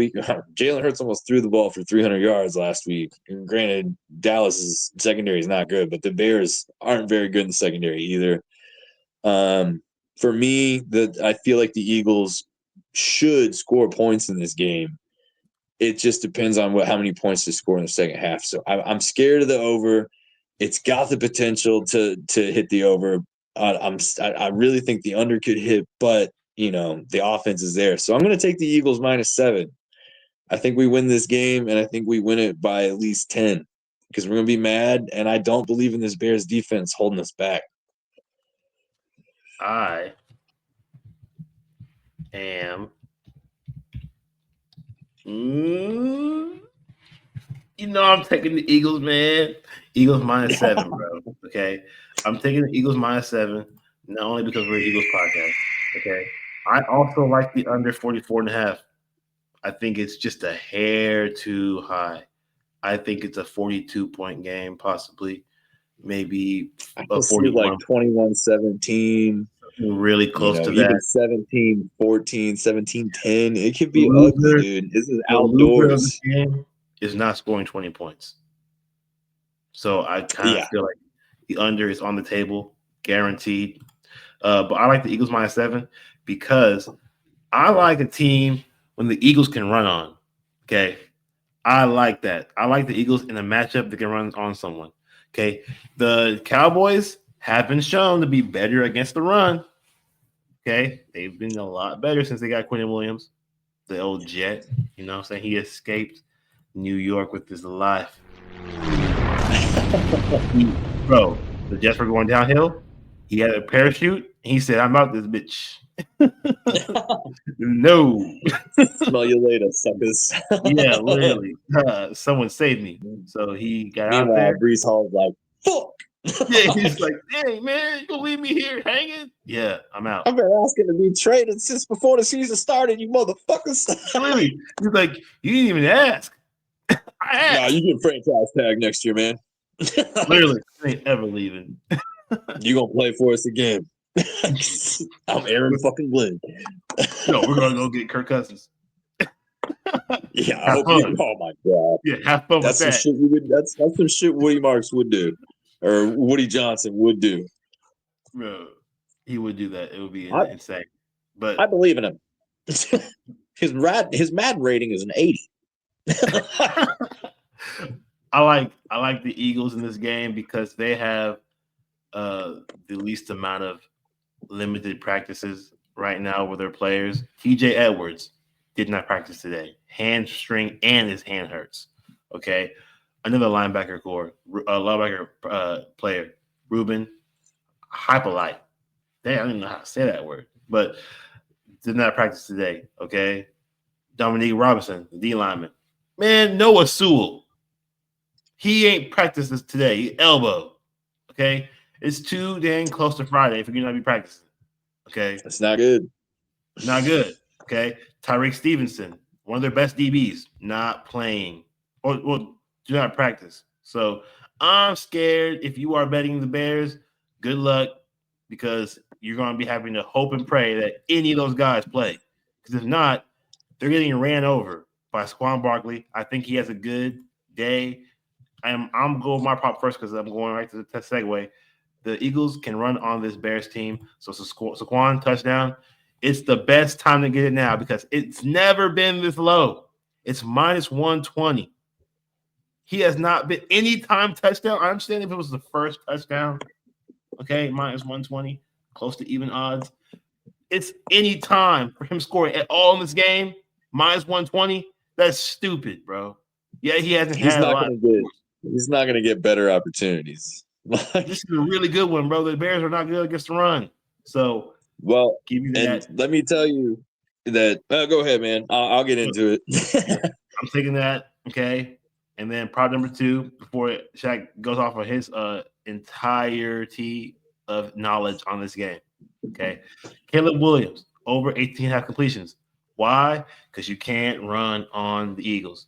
Jalen Hurts almost threw the ball for 300 yards last week. And granted, Dallas's secondary is not good, but the Bears aren't very good in the secondary either. For me, I feel like the Eagles should score points in this game. It just depends on how many points to score in the second half. So I'm scared of the over. It's got the potential to hit the over. I really think the under could hit, but the offense is there. So I'm going to take the Eagles -7. I think we win this game, and I think we win it by at least 10 because we're going to be mad, and I don't believe in this Bears defense holding us back. I am. I'm taking the Eagles, man. Eagles -7, bro. Okay. I'm taking the Eagles -7, not only because we're an Eagles podcast. Okay. I also like the under 44.5. I think it's just a hair too high. I think it's a 42-point game, possibly. Maybe I a can see it like 41, 21-17, really close to even that. 17-14, 17-10. It could be The ugly, loser, dude. This is the loser of the outdoors. game is not scoring 20 points. So I kind of Yeah. feel like the under is on the table, guaranteed. But I like the Eagles -7 because I like a team when the Eagles can run on. Okay. I like that. I like the Eagles in a matchup that can run on someone. Okay. The Cowboys have been shown to be better against the run. Okay. They've been a lot better since they got Quentin Williams, the old Jet. You know what I'm saying? He escaped New York with his life. Bro, the Jets were going downhill. He had a parachute. And he said, I'm out this bitch. No. Smell you later, suckers. Yeah, literally. Someone saved me. So he got out there. Meanwhile, Brees Hall's like, fuck. Yeah, he's like, dang, man, you gonna leave me here hanging? Yeah, I'm out. I've been asking to be traded since before the season started, you motherfuckers. Literally. He's like, you didn't even ask. I asked. Nah, you get franchise tag next year, man. Literally, I ain't ever leaving. You gonna play for us again. I'm Aaron fucking Glenn. No, we're gonna go get Kirk Cousins. Yeah, I Have hope fun. you. Oh my god, Yeah, have fun that's with some that. shit. That's some shit Woody Marks would do, or Woody Johnson would do. Bro, he would do that. It would be I insane. But I believe in him. His Madden rating is an 80. I like the Eagles in this game because they have the least amount of limited practices right now with their players. TJ Edwards did not practice today. Hamstring and his hand hurts. Okay. Another linebacker player, Ruben Hypolite. I don't even know how to say that word, but did not practice today. Okay. Dominique Robinson, the D lineman. Man, Noah Sewell. He ain't practiced this today. He elbow. Okay. It's too dang close to Friday for you not to be practicing. Okay. It's not good. Not good. Okay. Tyreek Stevenson, one of their best DBs, not playing or do not practice. So I'm scared if you are betting the Bears, good luck because you're going to be having to hope and pray that any of those guys play. Because if not, they're getting ran over by Saquon Barkley. I think he has a good day. I'm going with my prop first because I'm going right to the segue. The Eagles can run on this Bears team. So Saquon touchdown. It's the best time to get it now because it's never been this low. It's -120. He has not been any time touchdown. I understand if it was the first touchdown. Okay, -120, close to even odds. It's any time for him scoring at all in this game, -120. That's stupid, bro. Yeah, he hasn't He's had a not lot. gonna get better opportunities. This is a really good one, bro. The Bears are not good against the run. So Well, give you and that. let me tell you that. Go ahead, man. I'll get into it. I'm taking that. Okay. And then prop number 2, before Shaq goes off of his entirety of knowledge on this game. Okay. Caleb Williams, over 18.5 completions. Why? Because you can't run on the Eagles.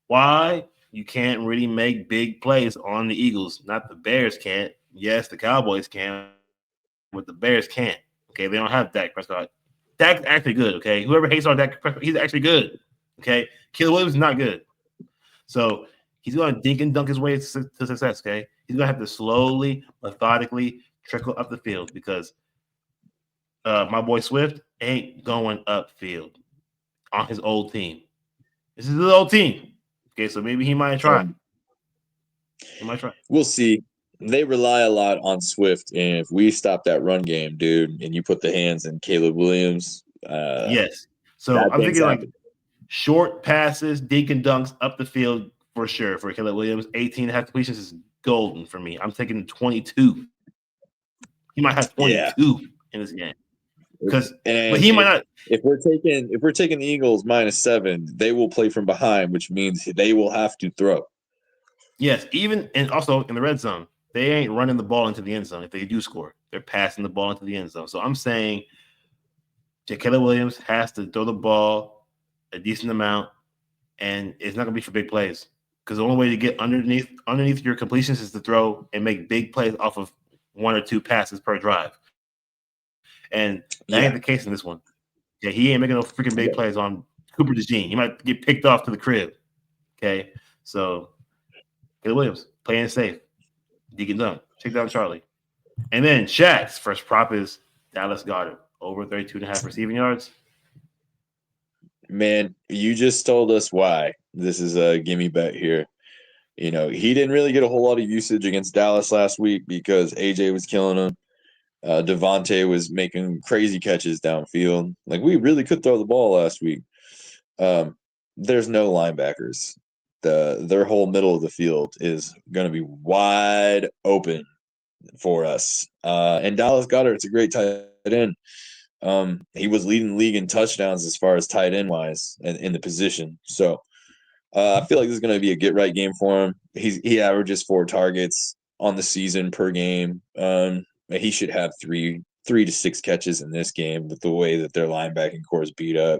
Why? You can't really make big plays on the Eagles. Not the Bears can't. Yes, the Cowboys can, but the Bears can't. Okay, they don't have Dak Prescott. Dak's actually good. Okay, whoever hates on Dak Prescott, he's actually good. Okay, Caleb Williams is not good. So he's going to dink and dunk his way to success. Okay, he's going to have to slowly, methodically trickle up the field because my boy Swift ain't going upfield on his old team. This is his old team. Okay, so maybe he might try. He might try. We'll see. They rely a lot on Swift, and if we stop that run game, dude, and you put the hands in Caleb Williams, Yes. So bad I'm things thinking like happen. short passes, dink and dunks up the field for sure for Caleb Williams. 18 and a half completions is golden for me. I'm taking 22. He might have Yeah, 22 in this game. But and he might not. if we're taking the Eagles -7, they will play from behind, which means they will have to throw. Yes, even and also in the red zone, they ain't running the ball into the end zone if they do score. They're passing the ball into the end zone. So I'm saying Caleb Williams has to throw the ball a decent amount, and it's not going to be for big plays because the only way to get underneath your completions is to throw and make big plays off of one or two passes per drive. And that ain't Yeah, the case in this one. Yeah, he ain't making no freaking big plays on Cooper DeJean. He might get picked off to the crib. Okay, so Caleb Williams playing safe. Deacon Dunk. Take down Charlie. And then Shaq's first prop is Dallas Goedert over 32.5 receiving yards. man, you just told us why this is a gimme bet here. You know, he didn't really get a whole lot of usage against Dallas last week because AJ was killing him. Devontae was making crazy catches downfield. Like, we really could throw the ball last week. There's no linebackers. Their whole middle of the field is going to be wide open for us. And Dallas Goedert's a great tight end. He was leading the league in touchdowns as far as tight end wise in the position. So I feel like this is going to be a get right game for him. He averages 4 targets on the season per game. He should have three to 6 catches in this game with the way that their linebacking core is beat up.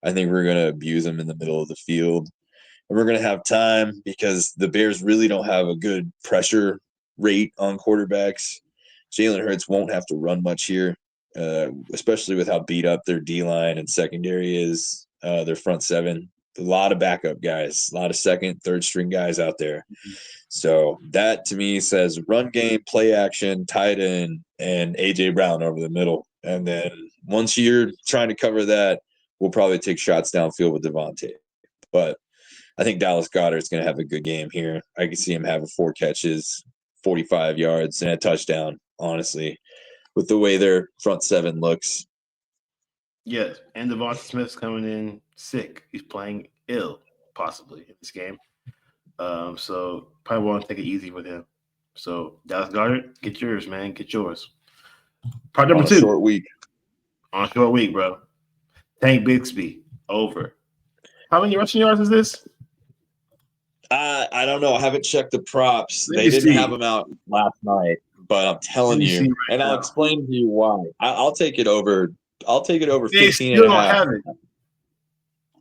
I think we're going to abuse him in the middle of the field. And we're going to have time because the Bears really don't have a good pressure rate on quarterbacks. Jalen Hurts won't have to run much here, especially with how beat up their D-line and secondary is, their front seven. A lot of backup guys, a lot of second, third string guys out there. So that to me says run game, play action, tight end, and A.J. Brown over the middle. And then once you're trying to cover that, we'll probably take shots downfield with Devontae. But I think Dallas Goedert's going to have a good game here. I can see him having 4 catches, 45 yards, and a touchdown, honestly, with the way their front seven looks. Yes, and Devonta Smith's coming in sick. He's playing ill, possibly, in this game. So probably want to take it easy with him. So Dallas Goedert, get yours, man. Get yours. Part number On a 2. short week. On a short week, bro. Tank Bixby, over. How many rushing yards is this? I don't know. I haven't checked the props. Let They me didn't see. have them out last night, but I'm telling Let me see you, right and I'll now. explain to you why. I'll take it over. I'll take it over They 15 still and a don't half. have it.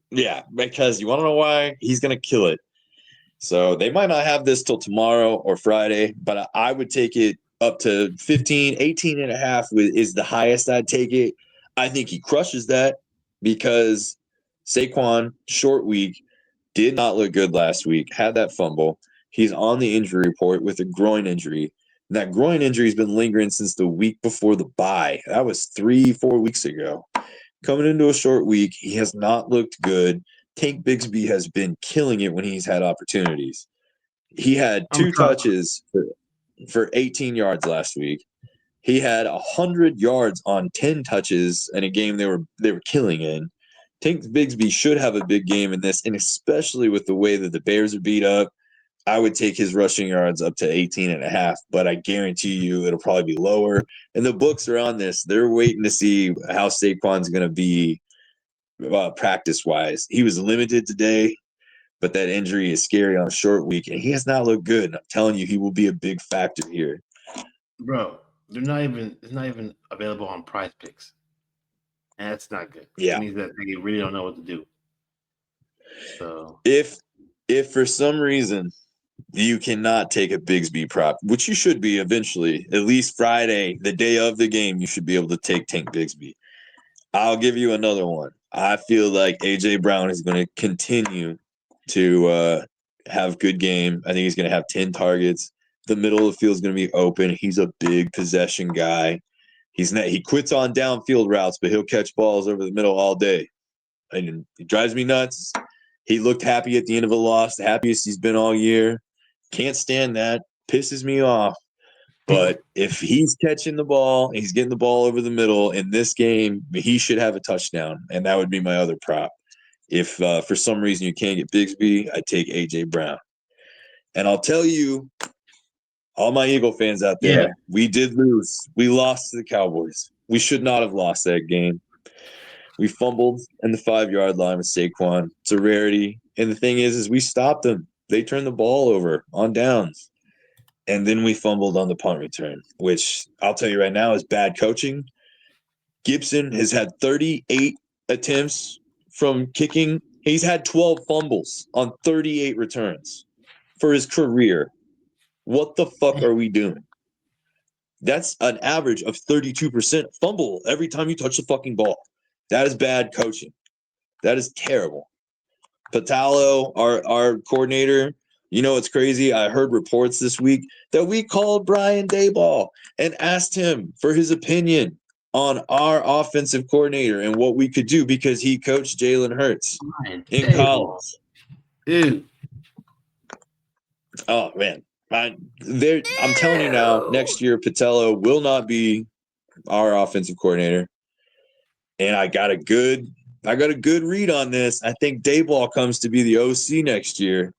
Yeah, because you want to know why? He's going to kill it. So they might not have this till tomorrow or Friday, but I would take it up to 15, 18 and a half is the highest I'd take it. I think he crushes that because Saquon, short week, did not look good last week, had that fumble. He's on the injury report with a groin injury. And that groin injury has been lingering since the week before the bye. That was 3-4 weeks ago. Coming into a short week, he has not looked good. Tank Bigsby has been killing it when he's had opportunities. He had 2 touches for 18 yards last week. He had 100 yards on 10 touches in a game they were killing in. Tank Bigsby should have a big game in this, and especially with the way that the Bears are beat up, I would take his rushing yards up to 18 and a half, but I guarantee you it'll probably be lower. And the books are on this. They're waiting to see how Saquon's going to be practice-wise. He was limited today, but that injury is scary on a short week, and he has not looked good. And I'm telling you, he will be a big factor here. Bro, it's not even available on Prize Picks. And that's not good. Yeah. It means that they really don't know what to do. So If for some reason you cannot take a Bigsby prop, which you should be eventually, at least Friday, the day of the game, you should be able to take Tank Bigsby. I'll give you another one. I feel like A.J. Brown is going to continue to have good game. I think he's going to have 10 targets. The middle of the field is going to be open. He's a big possession guy. He quits on downfield routes, but he'll catch balls over the middle all day. And it drives me nuts. He looked happy at the end of a loss, the happiest he's been all year. Can't stand that. Pisses me off. But if he's catching the ball, he's getting the ball over the middle in this game, he should have a touchdown, and that would be my other prop. If for some reason you can't get Bigsby, I'd take A.J. Brown. And I'll tell you, all my Eagle fans out there, we did lose. We lost to the Cowboys. We should not have lost that game. We fumbled in the 5-yard line with Saquon. It's a rarity. And the thing is we stopped them. They turned the ball over on downs. And then we fumbled on the punt return, which I'll tell you right now is bad coaching. Gibson has had 38 attempts from kicking. He's had 12 fumbles on 38 returns for his career. What the fuck are we doing? That's an average of 32% fumble every time you touch the fucking ball. That is bad coaching. That is terrible. Patalo, our coordinator, you know what's crazy? I heard reports this week that we called Brian Daboll and asked him for his opinion on our offensive coordinator and what we could do because he coached Jalen Hurts in college. Dude. Oh, man. I'm telling you now, next year, Patello will not be our offensive coordinator. And I got a good read on this. I think Daboll comes to be the OC next year.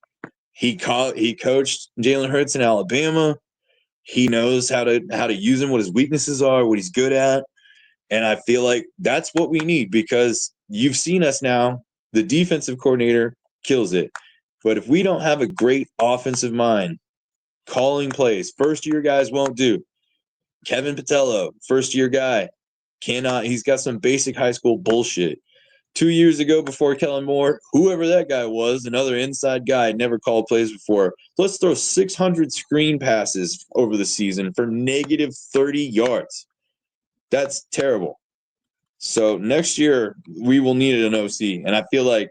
He coached Jalen Hurts in Alabama. He knows how to use him, what his weaknesses are, what he's good at. And I feel like that's what we need because you've seen us now. The defensive coordinator kills it. But if we don't have a great offensive mind, calling plays, first-year guys won't do. Kevin Patello, first-year guy, cannot. He's got some basic high school bullshit. 2 years ago, before Kellen Moore, whoever that guy was, another inside guy, never called plays before. Let's throw 600 screen passes over the season for negative 30 yards. That's terrible. So next year, we will need an OC. And I feel like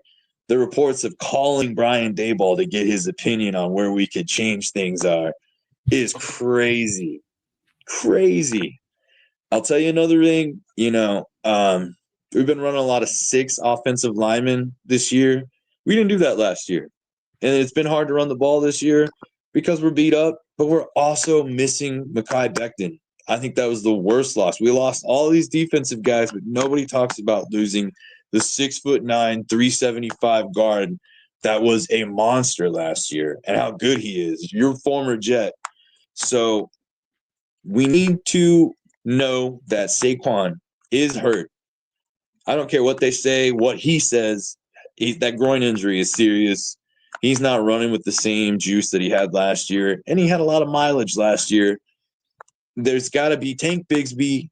the reports of calling Brian Daboll to get his opinion on where we could change things is crazy. Crazy. I'll tell you another thing, we've been running a lot of 6 offensive linemen this year. We didn't do that last year. And it's been hard to run the ball this year because we're beat up, but we're also missing Mekhi Becton. I think that was the worst loss. We lost all these defensive guys, but nobody talks about losing the 6'9", 375 guard that was a monster last year and how good he is. Your former Jet. So we need to know that Saquon is hurt. I don't care what they say, what he says. That groin injury is serious. He's not running with the same juice that he had last year, and he had a lot of mileage last year. There's got to be Tank Bigsby,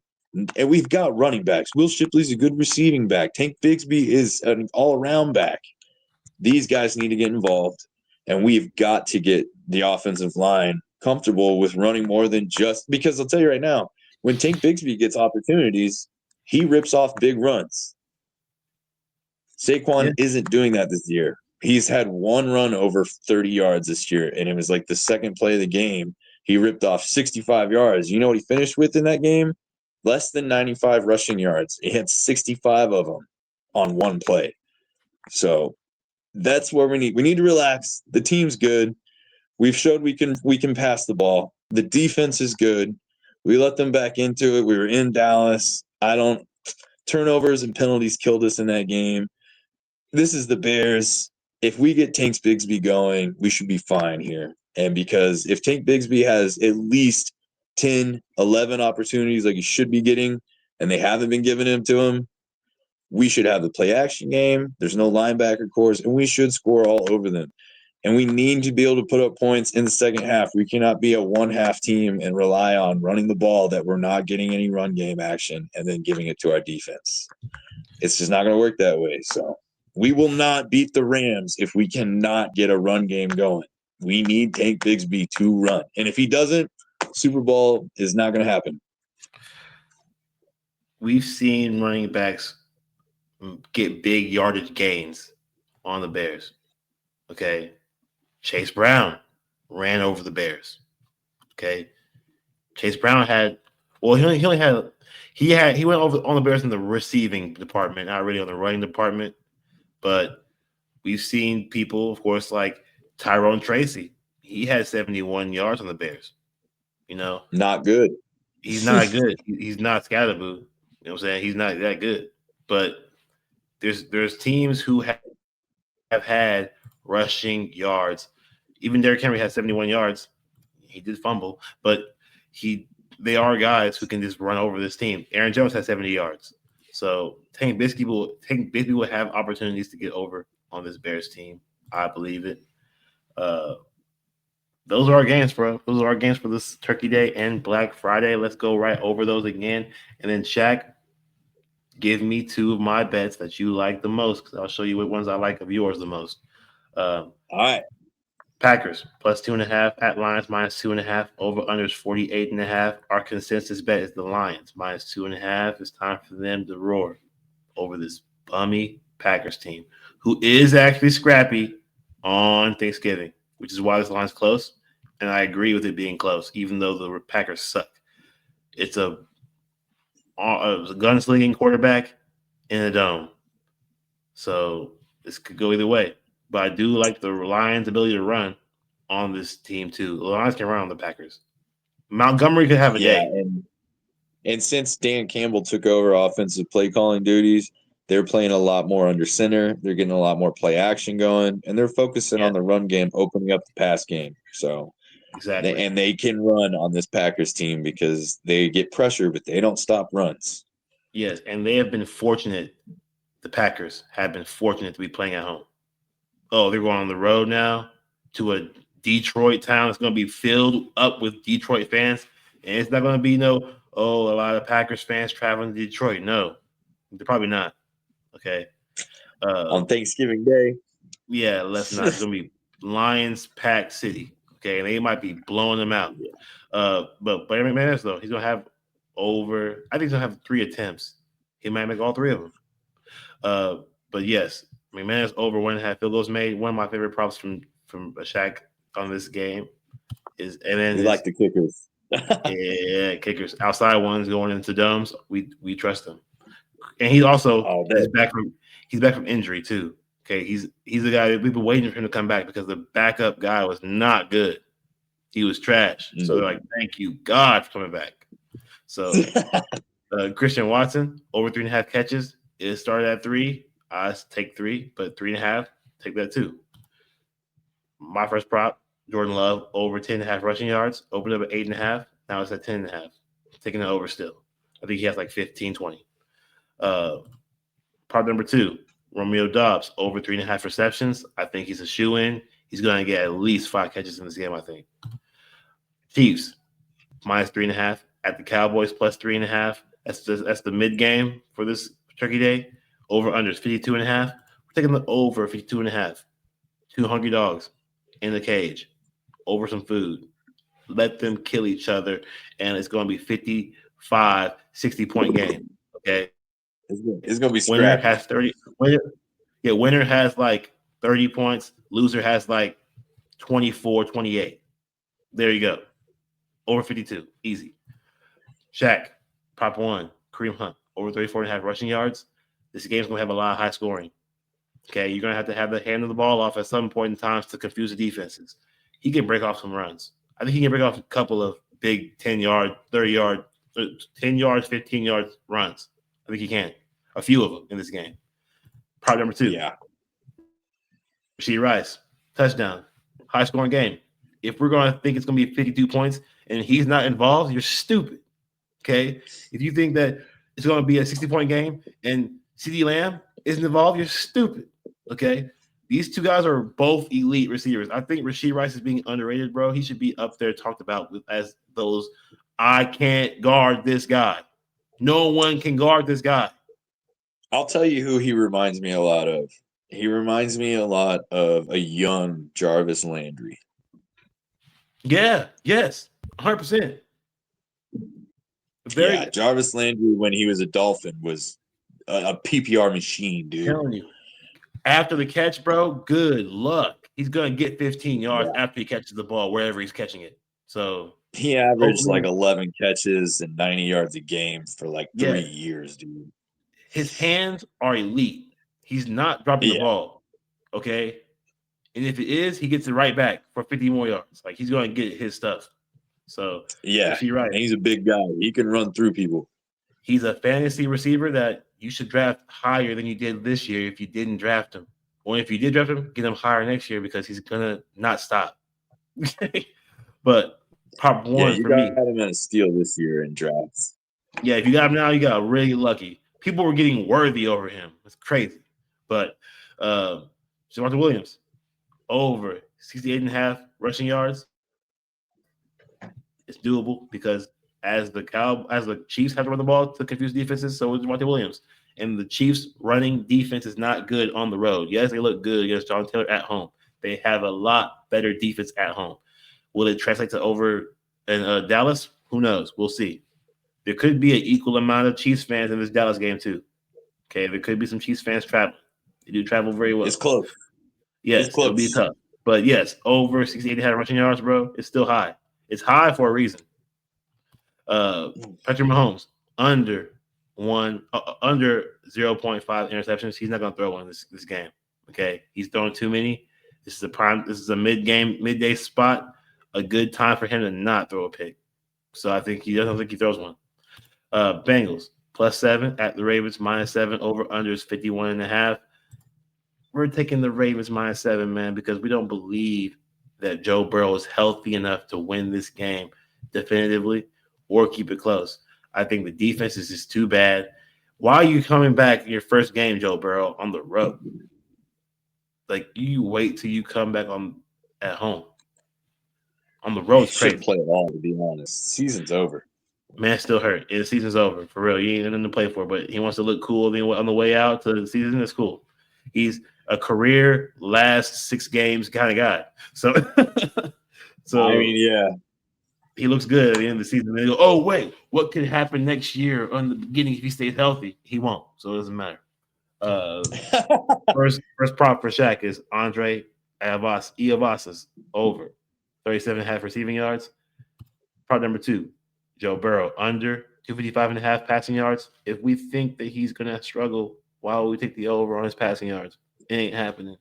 and we've got running backs. Will Shipley's a good receiving back. Tank Bigsby is an all-around back. These guys need to get involved, and we've got to get the offensive line comfortable with running more than just – because I'll tell you right now, when Tank Bigsby gets opportunities, he rips off big runs. Saquon isn't doing that this year. He's had one run over 30 yards this year, and it was like the second play of the game. He ripped off 65 yards. You know what he finished with in that game? Less than 95 rushing yards. He had 65 of them on one play. So that's where we need to relax. The team's good. We've showed we can pass the ball. The defense is good. We let them back into it. We were in Dallas. Turnovers and penalties killed us in that game. This is the Bears. If we get Tank Bigsby going, we should be fine here. And because if Tank Bigsby has at least 10, 11 opportunities like he should be getting, and they haven't been giving them to him, we should have the play action game. There's no linebacker cores, and we should score all over them. And we need to be able to put up points in the second half. We cannot be a one-half team and rely on running the ball that we're not getting any run game action and then giving it to our defense. It's just not going to work that way. So we will not beat the Rams if we cannot get a run game going. We need Tank Bigsby to run. And if he doesn't, Super Bowl is not going to happen. We've seen running backs get big yardage gains on the Bears. Okay. Chase Brown ran over the Bears. Okay. Chase Brown he went over on the Bears in the receiving department, not really on the running department. But we've seen people, of course, like Tyrone Tracy. He had 71 yards on the Bears. You know, Not good. he's not good. He's not Scatterboo. You know what I'm saying? He's not that good. But there's teams who have had rushing yards. Even Derrick Henry had 71 yards. He did fumble, but they are guys who can just run over this team. Aaron Jones has 70 yards. So Tank Bigsby will have opportunities to get over on this Bears team. I believe it. Uh, those are our games, bro. Those are our games for this Turkey Day and Black Friday. Let's go right over those again. And then Shaq, give me two of my bets that you like the most, because I'll show you what ones I like of yours the most. All right. Packers plus 2.5 at Lions minus 2.5. Over unders 48.5. Our consensus bet is the Lions minus 2.5. It's time for them to roar over this bummy Packers team, who is actually scrappy on Thanksgiving, which is why this line's close. And I agree with it being close, even though the Packers suck. It's a gunslinging quarterback in a dome. So this could go either way. But I do like the Lions' ability to run on this team too. The Lions can run on the Packers. Montgomery could have a Yeah, day. and since Dan Campbell took over offensive play calling duties, they're playing a lot more under center. They're getting a lot more play action going, and they're focusing on the run game, opening up the pass game. So Exactly. they can run on this Packers team because they get pressure, but they don't stop runs. Yes, and they have been fortunate. The Packers have been fortunate to be playing at home. Oh, they're going on the road now to a Detroit town. It's going to be filled up with Detroit fans, and it's not going to be a lot of Packers fans traveling to Detroit. No, they're probably not. Okay. On Thanksgiving Day. Yeah, let's not. It's going to be Lions packed city. Okay, and they might be blowing them out. But McManus though, he's going to have over. I think he's going to have 3 attempts. He might make all 3 of them. But yes, McManus over 1.5 field goals made. One of my favorite props from Shaq on this game is, and then We like the kickers. yeah, kickers, outside ones going into domes. We trust him, and he's also he's back from injury too. Okay, he's the guy that we've been waiting for him to come back because the backup guy was not good. He was trash. So they're like, thank you God for coming back. So Christian Watson over 3.5 catches. It started at 3. I take 3, but 3.5, take that too. My first prop, Jordan Love over 10.5 rushing yards, opened up at 8.5. Now it's at 10.5. Taking it over still. I think he has like 15, 20. Prop number 2, Romeo Doubs over 3.5 receptions. I think he's a shoe-in. He's going to get at least 5 catches in this game, I think. Chiefs, minus 3.5. At the Cowboys, plus 3.5. That's the mid game for this Turkey Day. Over under is 52.5. We're taking the over 52.5. 2 hungry dogs in the cage over some food. Let them kill each other, and it's going to be 55, 60-point game. Okay, it's going to be winner scrappy. has 30. Winner has like 30 points. Loser has like 24, 28. There you go. Over 52, easy. Shaq, prop 1, Kareem Hunt, over 34.5 rushing yards. This game's going to have a lot of high scoring. Okay, you're going to have the hand of the ball off at some point in times to confuse the defenses. He can break off some runs. I think he can break off a couple of big 10-yard, 30-yard, 10 yards, 15 yards runs. I think he can. A few of them in this game. Prop number 2. Yeah. Rashee Rice, touchdown. High scoring game. If we're going to think it's going to be 52 points and he's not involved, you're stupid. Okay? If you think that it's going to be a 60-point game and CeeDee Lamb isn't involved, you're stupid. Okay? These two guys are both elite receivers. I think Rashee Rice is being underrated, bro. He should be up there talked about as those, I can't guard this guy. No one can guard this guy. I'll tell you who he reminds me a lot of. He reminds me a lot of a young Jarvis Landry. Yeah, yes, 100%. Jarvis Landry, when he was a Dolphin, was a PPR machine, dude. I'm telling you. After the catch, bro, good luck. He's going to get 15 yards after he catches the ball, wherever he's catching it. So he averaged like 11 catches and 90 yards a game for like 3 years, dude. His hands are elite. He's not dropping the ball, okay? And if it is, he gets it right back for 50 more yards. Like, he's going to get his stuff. So Yeah, you're right. and he's a big guy. He can run through people. He's a fantasy receiver that you should draft higher than you did this year if you didn't draft him. Or if you did draft him, get him higher next year because he's gonna not stop. But prop Yeah, one you for got me. him in a steal this year in drafts. Yeah, if you got him now, you got really lucky. People were getting worthy over him. It's crazy. But Javonte Williams, over 68.5 rushing yards. It's doable because as the Chiefs have to run the ball to confuse defenses, so is Javonte Williams. And the Chiefs running defense is not good on the road. Yes, they look good against John Taylor at home. They have a lot better defense at home. Will it translate to over in Dallas? Who knows? We'll see. There could be an equal amount of Chiefs fans in this Dallas game too. Okay, there could be some Chiefs fans traveling. They do travel very It's well. close. It's Yes, it'll be close. tough. But yes, over 68 had rushing yards, bro. It's still high. It's high for a reason. Patrick Mahomes under under 0.5 interceptions. He's not gonna throw one this game. Okay, he's throwing too many. This is a midday spot. A good time for him to not throw a pick. So I think he doesn't think he throws one. Bengals +7 at the Ravens -7. Over under is 51.5. We're taking the Ravens -7, man, because we don't believe that Joe Burrow is healthy enough to win this game definitively or keep it close. I think the defense is just too bad. Why are you coming back in your first game, Joe Burrow, on the road? Like you wait till you come back on at home. On the road He is shouldn't crazy. play at all, to be honest. Season's over. Man, still hurt. The season's over for real. You ain't nothing to play for, but he wants to look cool. Then on the way out to the season, it's cool. He's a career last 6 games kind of guy. So, I mean, so yeah. he looks good at the end of the season. They go, oh wait, what could happen next year on the beginning if he stays healthy? He won't, so it doesn't matter. Uh, first prop for Shaq is Andre Iavasas over 37.5 receiving yards. Prop number 2, Joe Burrow under 255.5 passing yards. If we think that he's gonna struggle, why would we take the over on his passing yards? It ain't happening.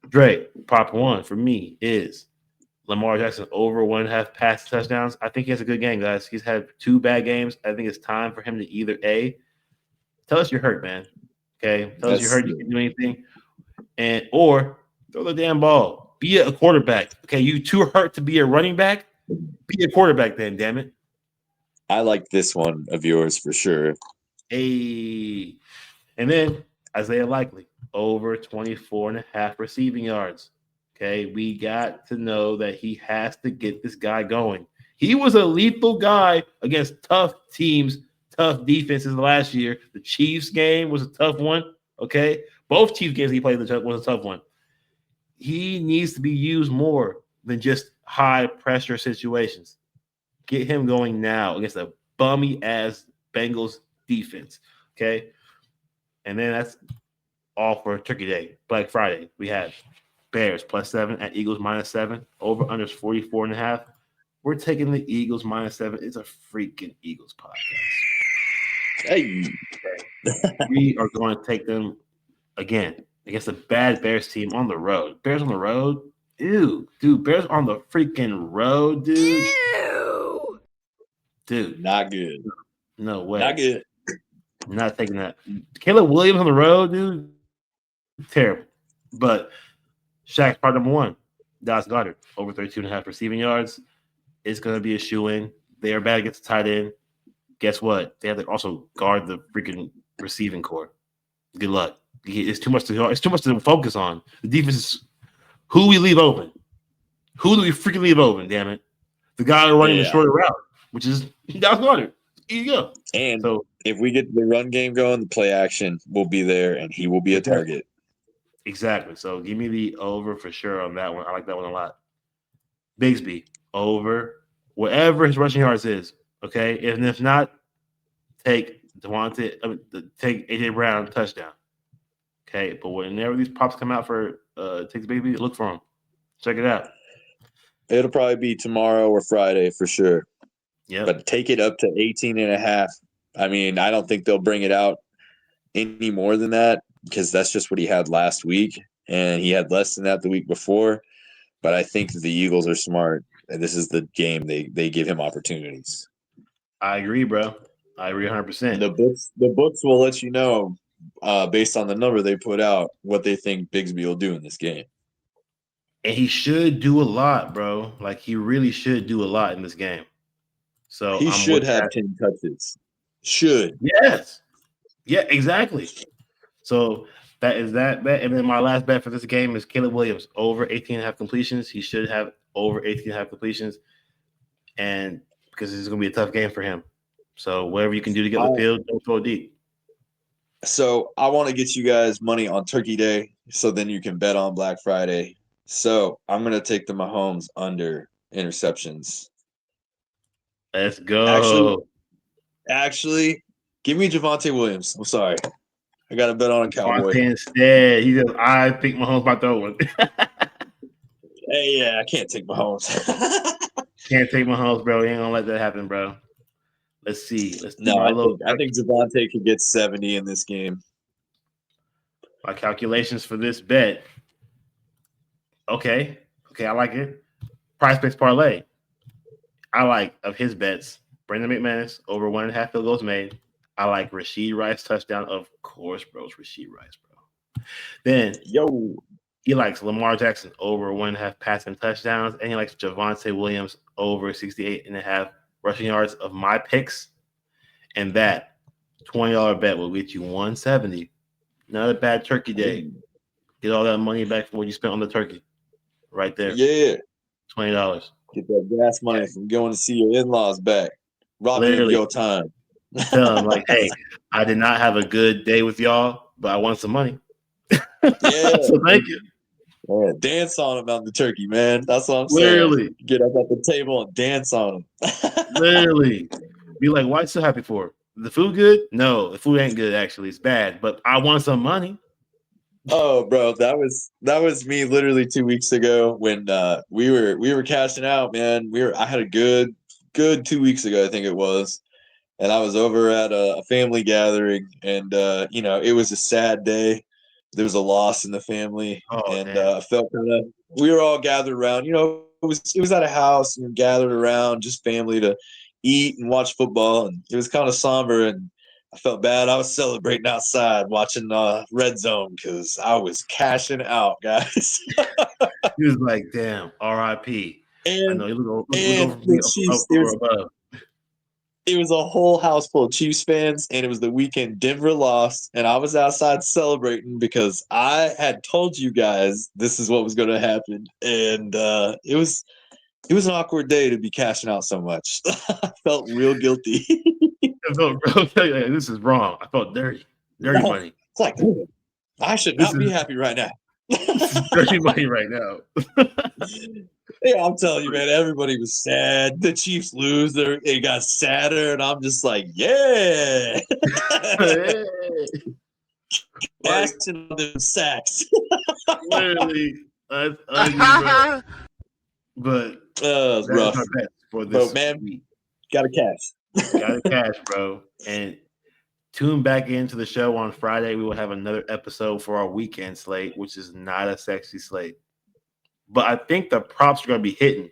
Dre, prop 1 for me is Lamar Jackson over 1.5 pass touchdowns. I think he has a good game, guys. He's had 2 bad games. I think it's time for him to either tell us you're hurt, man. Okay, tell us you're hurt. You can do anything, or throw the damn ball. Be a quarterback. Okay, you too hurt to be a running back. Be a quarterback, then. Damn it. I like this one of yours for sure. And then Isaiah Likely over 24.5 receiving yards. Okay, we got to know that he has to get this guy going. He was a lethal guy against tough teams, tough defenses last year. The Chiefs game was a tough one. Okay, both Chiefs games he played was a tough one. He needs to be used more than just high pressure situations. Get him going now against a bummy ass Bengals defense. Okay, and then that's all for Turkey Day, Black Friday. We have Bears +7 at Eagles -7. Over under 44.5. We're taking the Eagles -7. It's a freaking Eagles podcast. Hey. We are going to take them again against a bad Bears team on the road. Bears on the road? Ew. Dude, Bears on the freaking road, dude. Ew. Dude. Not good. No way. Not good. Not taking that. Caleb Williams on the road, dude. Terrible. But Shaq's part number 1. Dallas Goedert over 32.5 receiving yards. It's going to be a shoe-in. They are bad against the tight end. Guess what? They have to also guard the freaking receiving core. Good luck. It's too much to focus on. The defense is who we leave open. Who do we freaking leave open? Damn it! The guy running the shorter route, which is Dallas Goedert. Here you go. And so if we get the run game going, the play action will be there, and he will be a target. Exactly. So give me the over for sure on that one. I like that one a lot. Bigsby over whatever his rushing yards is. Okay, and if not, take take AJ Brown touchdown. Okay, but whenever these props come out for takes baby, look for them. Check it out. It'll probably be tomorrow or Friday for sure. Yeah, but take it up to 18.5. I mean, I don't think they'll bring it out any more than that because that's just what he had last week, and he had less than that the week before. But I think the Eagles are smart. and this is the game they give him opportunities. I agree, bro. I agree 100%. The books will let you know, based on the number they put out, what they think Bigsby will do in this game. And he should do a lot, bro. Like, he really should do a lot in this game. So He I'm should with have that. 10 touches. Should. Yes. Yeah, exactly. So that is that bet. And then my last bet for this game is Caleb Williams over 18 and a half completions. He should have over 18 and a half completions. And because this is going to be a tough game for him. So whatever you can do to get the field, don't throw deep. So I want to get you guys money on Turkey Day, so then you can bet on Black Friday. So I'm gonna take the Mahomes under interceptions. Let's go. Actually, give me Javonte Williams. I'm sorry, I got to bet on a Cowboy. Instead, he says, I think Mahomes might throw one. Hey, yeah, I can't take Mahomes. Can't take Mahomes, bro. He ain't gonna let that happen, bro. Let's see. Let's do No, my little. I think Javonte could get 70 in this game. My calculations for this bet. Okay, I like it. Price picks parlay. I like of his bets. Brandon McManus over 1.5 field goals made. I like Rashid Rice touchdown. Of course, bro. It's Rashid Rice, bro. Then he likes Lamar Jackson over 1.5 passing touchdowns, and he likes Javonte Williams over 68.5 rushing yards of my picks. And that $20 bet will get you 170. Not a bad turkey day. Get all that money back from what you spent on the turkey. Right there. Yeah. $20. Get that gas money from going to see your in-laws back. Robbing of your time. Tell them, like, hey, I did not have a good day with y'all, but I want some money. Yeah. So thank you. Yeah, dance on them on the turkey, man. That's what I'm Literally. saying. Get up at the table and dance on them. Literally. Be like, why you so happy for? The food good? No, the food ain't good, actually. It's bad, but I want some money. Oh, bro, that was me literally 2 weeks ago when we were cashing out, man. I had a good 2 weeks ago, I think it was. And I was over at a family gathering, and it was a sad day. There was a loss in the family, and I felt we were all gathered around. It was at a house and gathered around, just family to eat and watch football, and it was kind of somber, and I felt bad. I was celebrating outside, watching Red Zone because I was cashing out, guys. He was like, "Damn, R.I.P." I know you look over the Chiefs. above. It was a whole house full of Chiefs fans, and it was the weekend Denver lost, and I was outside celebrating because I had told you guys this is what was going to happen, and it was an awkward day to be cashing out so much. I felt real guilty. I felt, bro, this is wrong. I felt dirty money. It's like, I should not be happy right now. Dirty money right now. Yeah, I'm telling you, man, everybody was sad. The Chiefs lose, it got sadder, and I'm just like, yeah. Ashton on them sacks. Literally, that's ugly, but it's rough. For this man, week. Gotta cash, bro. And tune back into the show on Friday. We will have another episode for our weekend slate, which is not a sexy slate. But I think the props are going to be hitting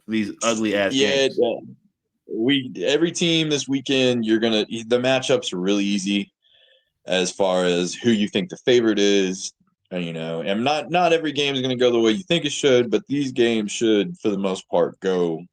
these ugly ass games. Every team this weekend, the matchups are really easy as far as who you think the favorite is. And not every game is going to go the way you think it should, but these games should, for the most part, go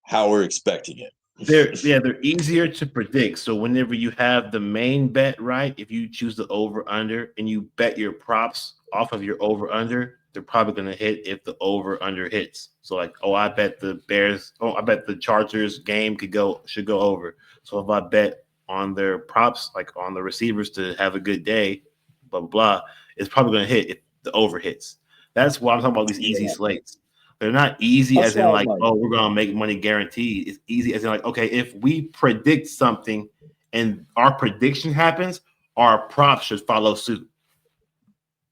how we're expecting it. They're easier to predict. So whenever you have the main bet right, if you choose the over under and you bet your props off of your over under, they're probably going to hit if the over under hits. So like, I bet the Bears. I bet the Chargers game should go over. So if I bet on their props, like on the receivers to have a good day, blah blah blah, it's probably going to hit if the over hits. That's why I'm talking about these easy slates. They're not easy as in like, we're going to make money guaranteed. It's easy as in like, okay, if we predict something and our prediction happens, our props should follow suit.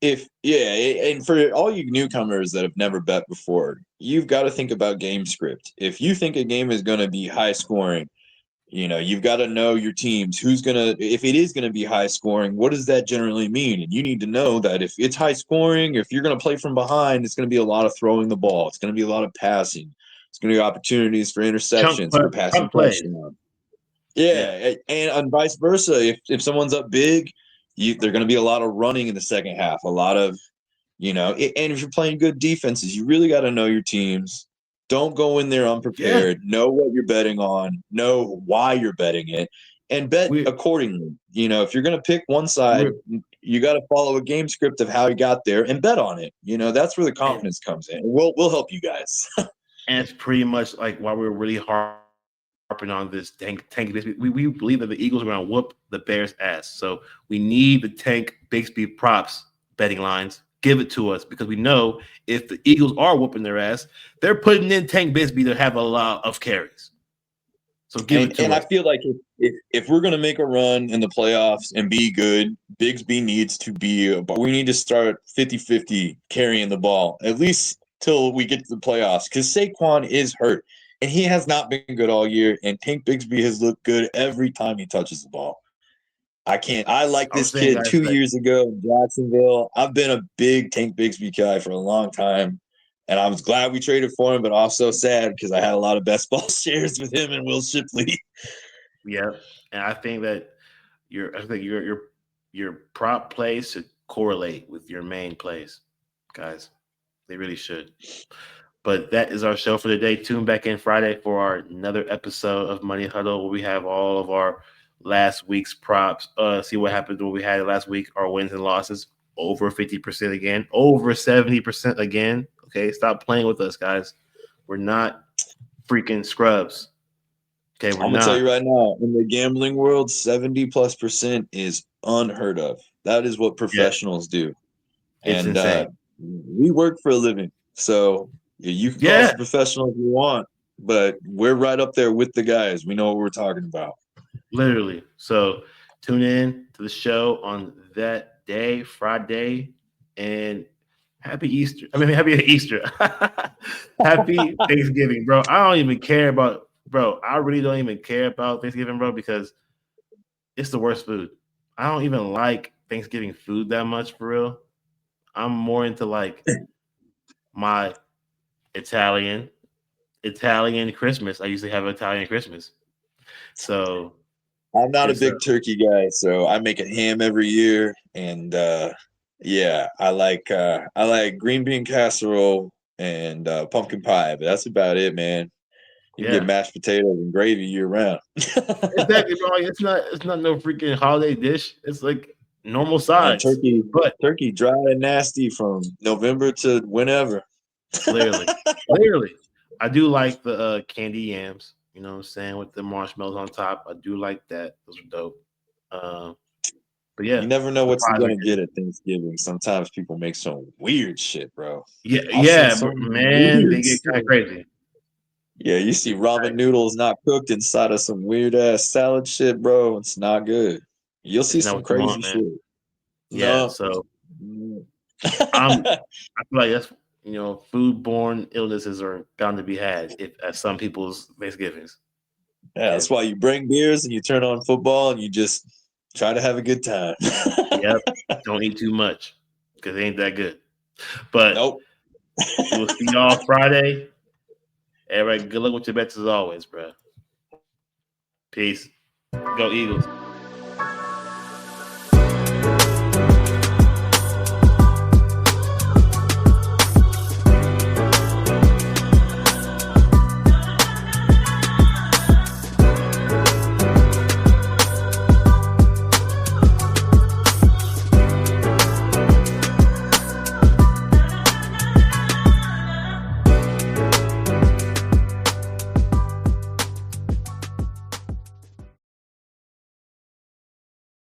And for all you newcomers that have never bet before, you've got to think about game script. If you think a game is going to be high scoring, You've got to know your teams. If it is gonna be high scoring, what does that generally mean? And you need to know that if it's high scoring, if you're gonna play from behind, it's gonna be a lot of throwing the ball. It's gonna be a lot of passing. It's gonna be opportunities for interceptions, for passing Chunk plays. touchdowns. Yeah, and vice versa. If someone's up big, they're going to be a lot of running in the second half. A lot of, and if you're playing good defenses, you really got to know your teams. Don't go in there unprepared. Know what you're betting on. Know why you're betting it, and bet accordingly. If you're going to pick one side, you got to follow a game script of how you got there and bet on it. That's where the confidence comes in. We'll help you guys. And it's pretty much like why we're really harping on this Tank Bixby. We believe that the Eagles are going to whoop the Bears' ass. So we need the Tank Bixby props betting lines. Give it to us because we know if the Eagles are whooping their ass, they're putting in Tank Bixby to have a lot of carries. So give it to us. And I feel like if we're going to make a run in the playoffs and be good, Bigsby needs to be we need to start 50-50 carrying the ball, at least till we get to the playoffs, because Saquon is hurt, and he has not been good all year, and Tank Bigsby has looked good every time he touches the ball. I like this kid 2 years ago in Jacksonville. I've been a big Tank Bigsby guy for a long time. And I was glad we traded for him, but also sad because I had a lot of best ball shares with him and Will Shipley. Yeah, and I think that your prop plays should correlate with your main plays, guys. They really should. But that is our show for today. Tune back in Friday for another episode of Money Huddle where we have all of our last week's props. See what happened when we had last week. Our wins and losses over 50% again, over 70% again. Okay, stop playing with us, guys. We're not freaking scrubs. Okay, I'm gonna tell you right now, in the gambling world, 70+% is unheard of. That is what professionals do. It's insane. We work for a living, so you can call us a professional if you want, but we're right up there with the guys. We know what we're talking about. Literally. So tune in to the show on that day, Friday, and happy Easter. Happy Easter. Happy Thanksgiving, bro. I don't even care about, bro. I really don't even care about Thanksgiving, bro, because it's the worst food. I don't even like Thanksgiving food that much, for real. I'm more into like my Italian Christmas. I usually have Italian Christmas. So I'm not a big turkey guy, so I make a ham every year, and I like green bean casserole and pumpkin pie, but that's about it, man. You can get mashed potatoes and gravy year round. Exactly, bro. It's not no freaking holiday dish. It's like normal size. Turkey dry and nasty from November to whenever. Clearly. I do like the candy yams, you know what I'm saying, with the marshmallows on top. I do like that. Those are dope. But yeah. You never know what you're gonna get at Thanksgiving. Sometimes people make some weird shit, bro. Yeah, man, they get kind of crazy. Yeah, you see ramen noodles not cooked inside of some weird ass salad shit, bro. It's not good. You'll see some crazy shit. Yeah, so I feel like that's foodborne illnesses are bound to be had at some people's Thanksgivings. Yeah, that's why you bring beers and you turn on football and you just try to have a good time. Yep. Don't eat too much because it ain't that good. But nope. We'll see y'all Friday. All right, good luck with your bets as always, bro. Peace. Go Eagles.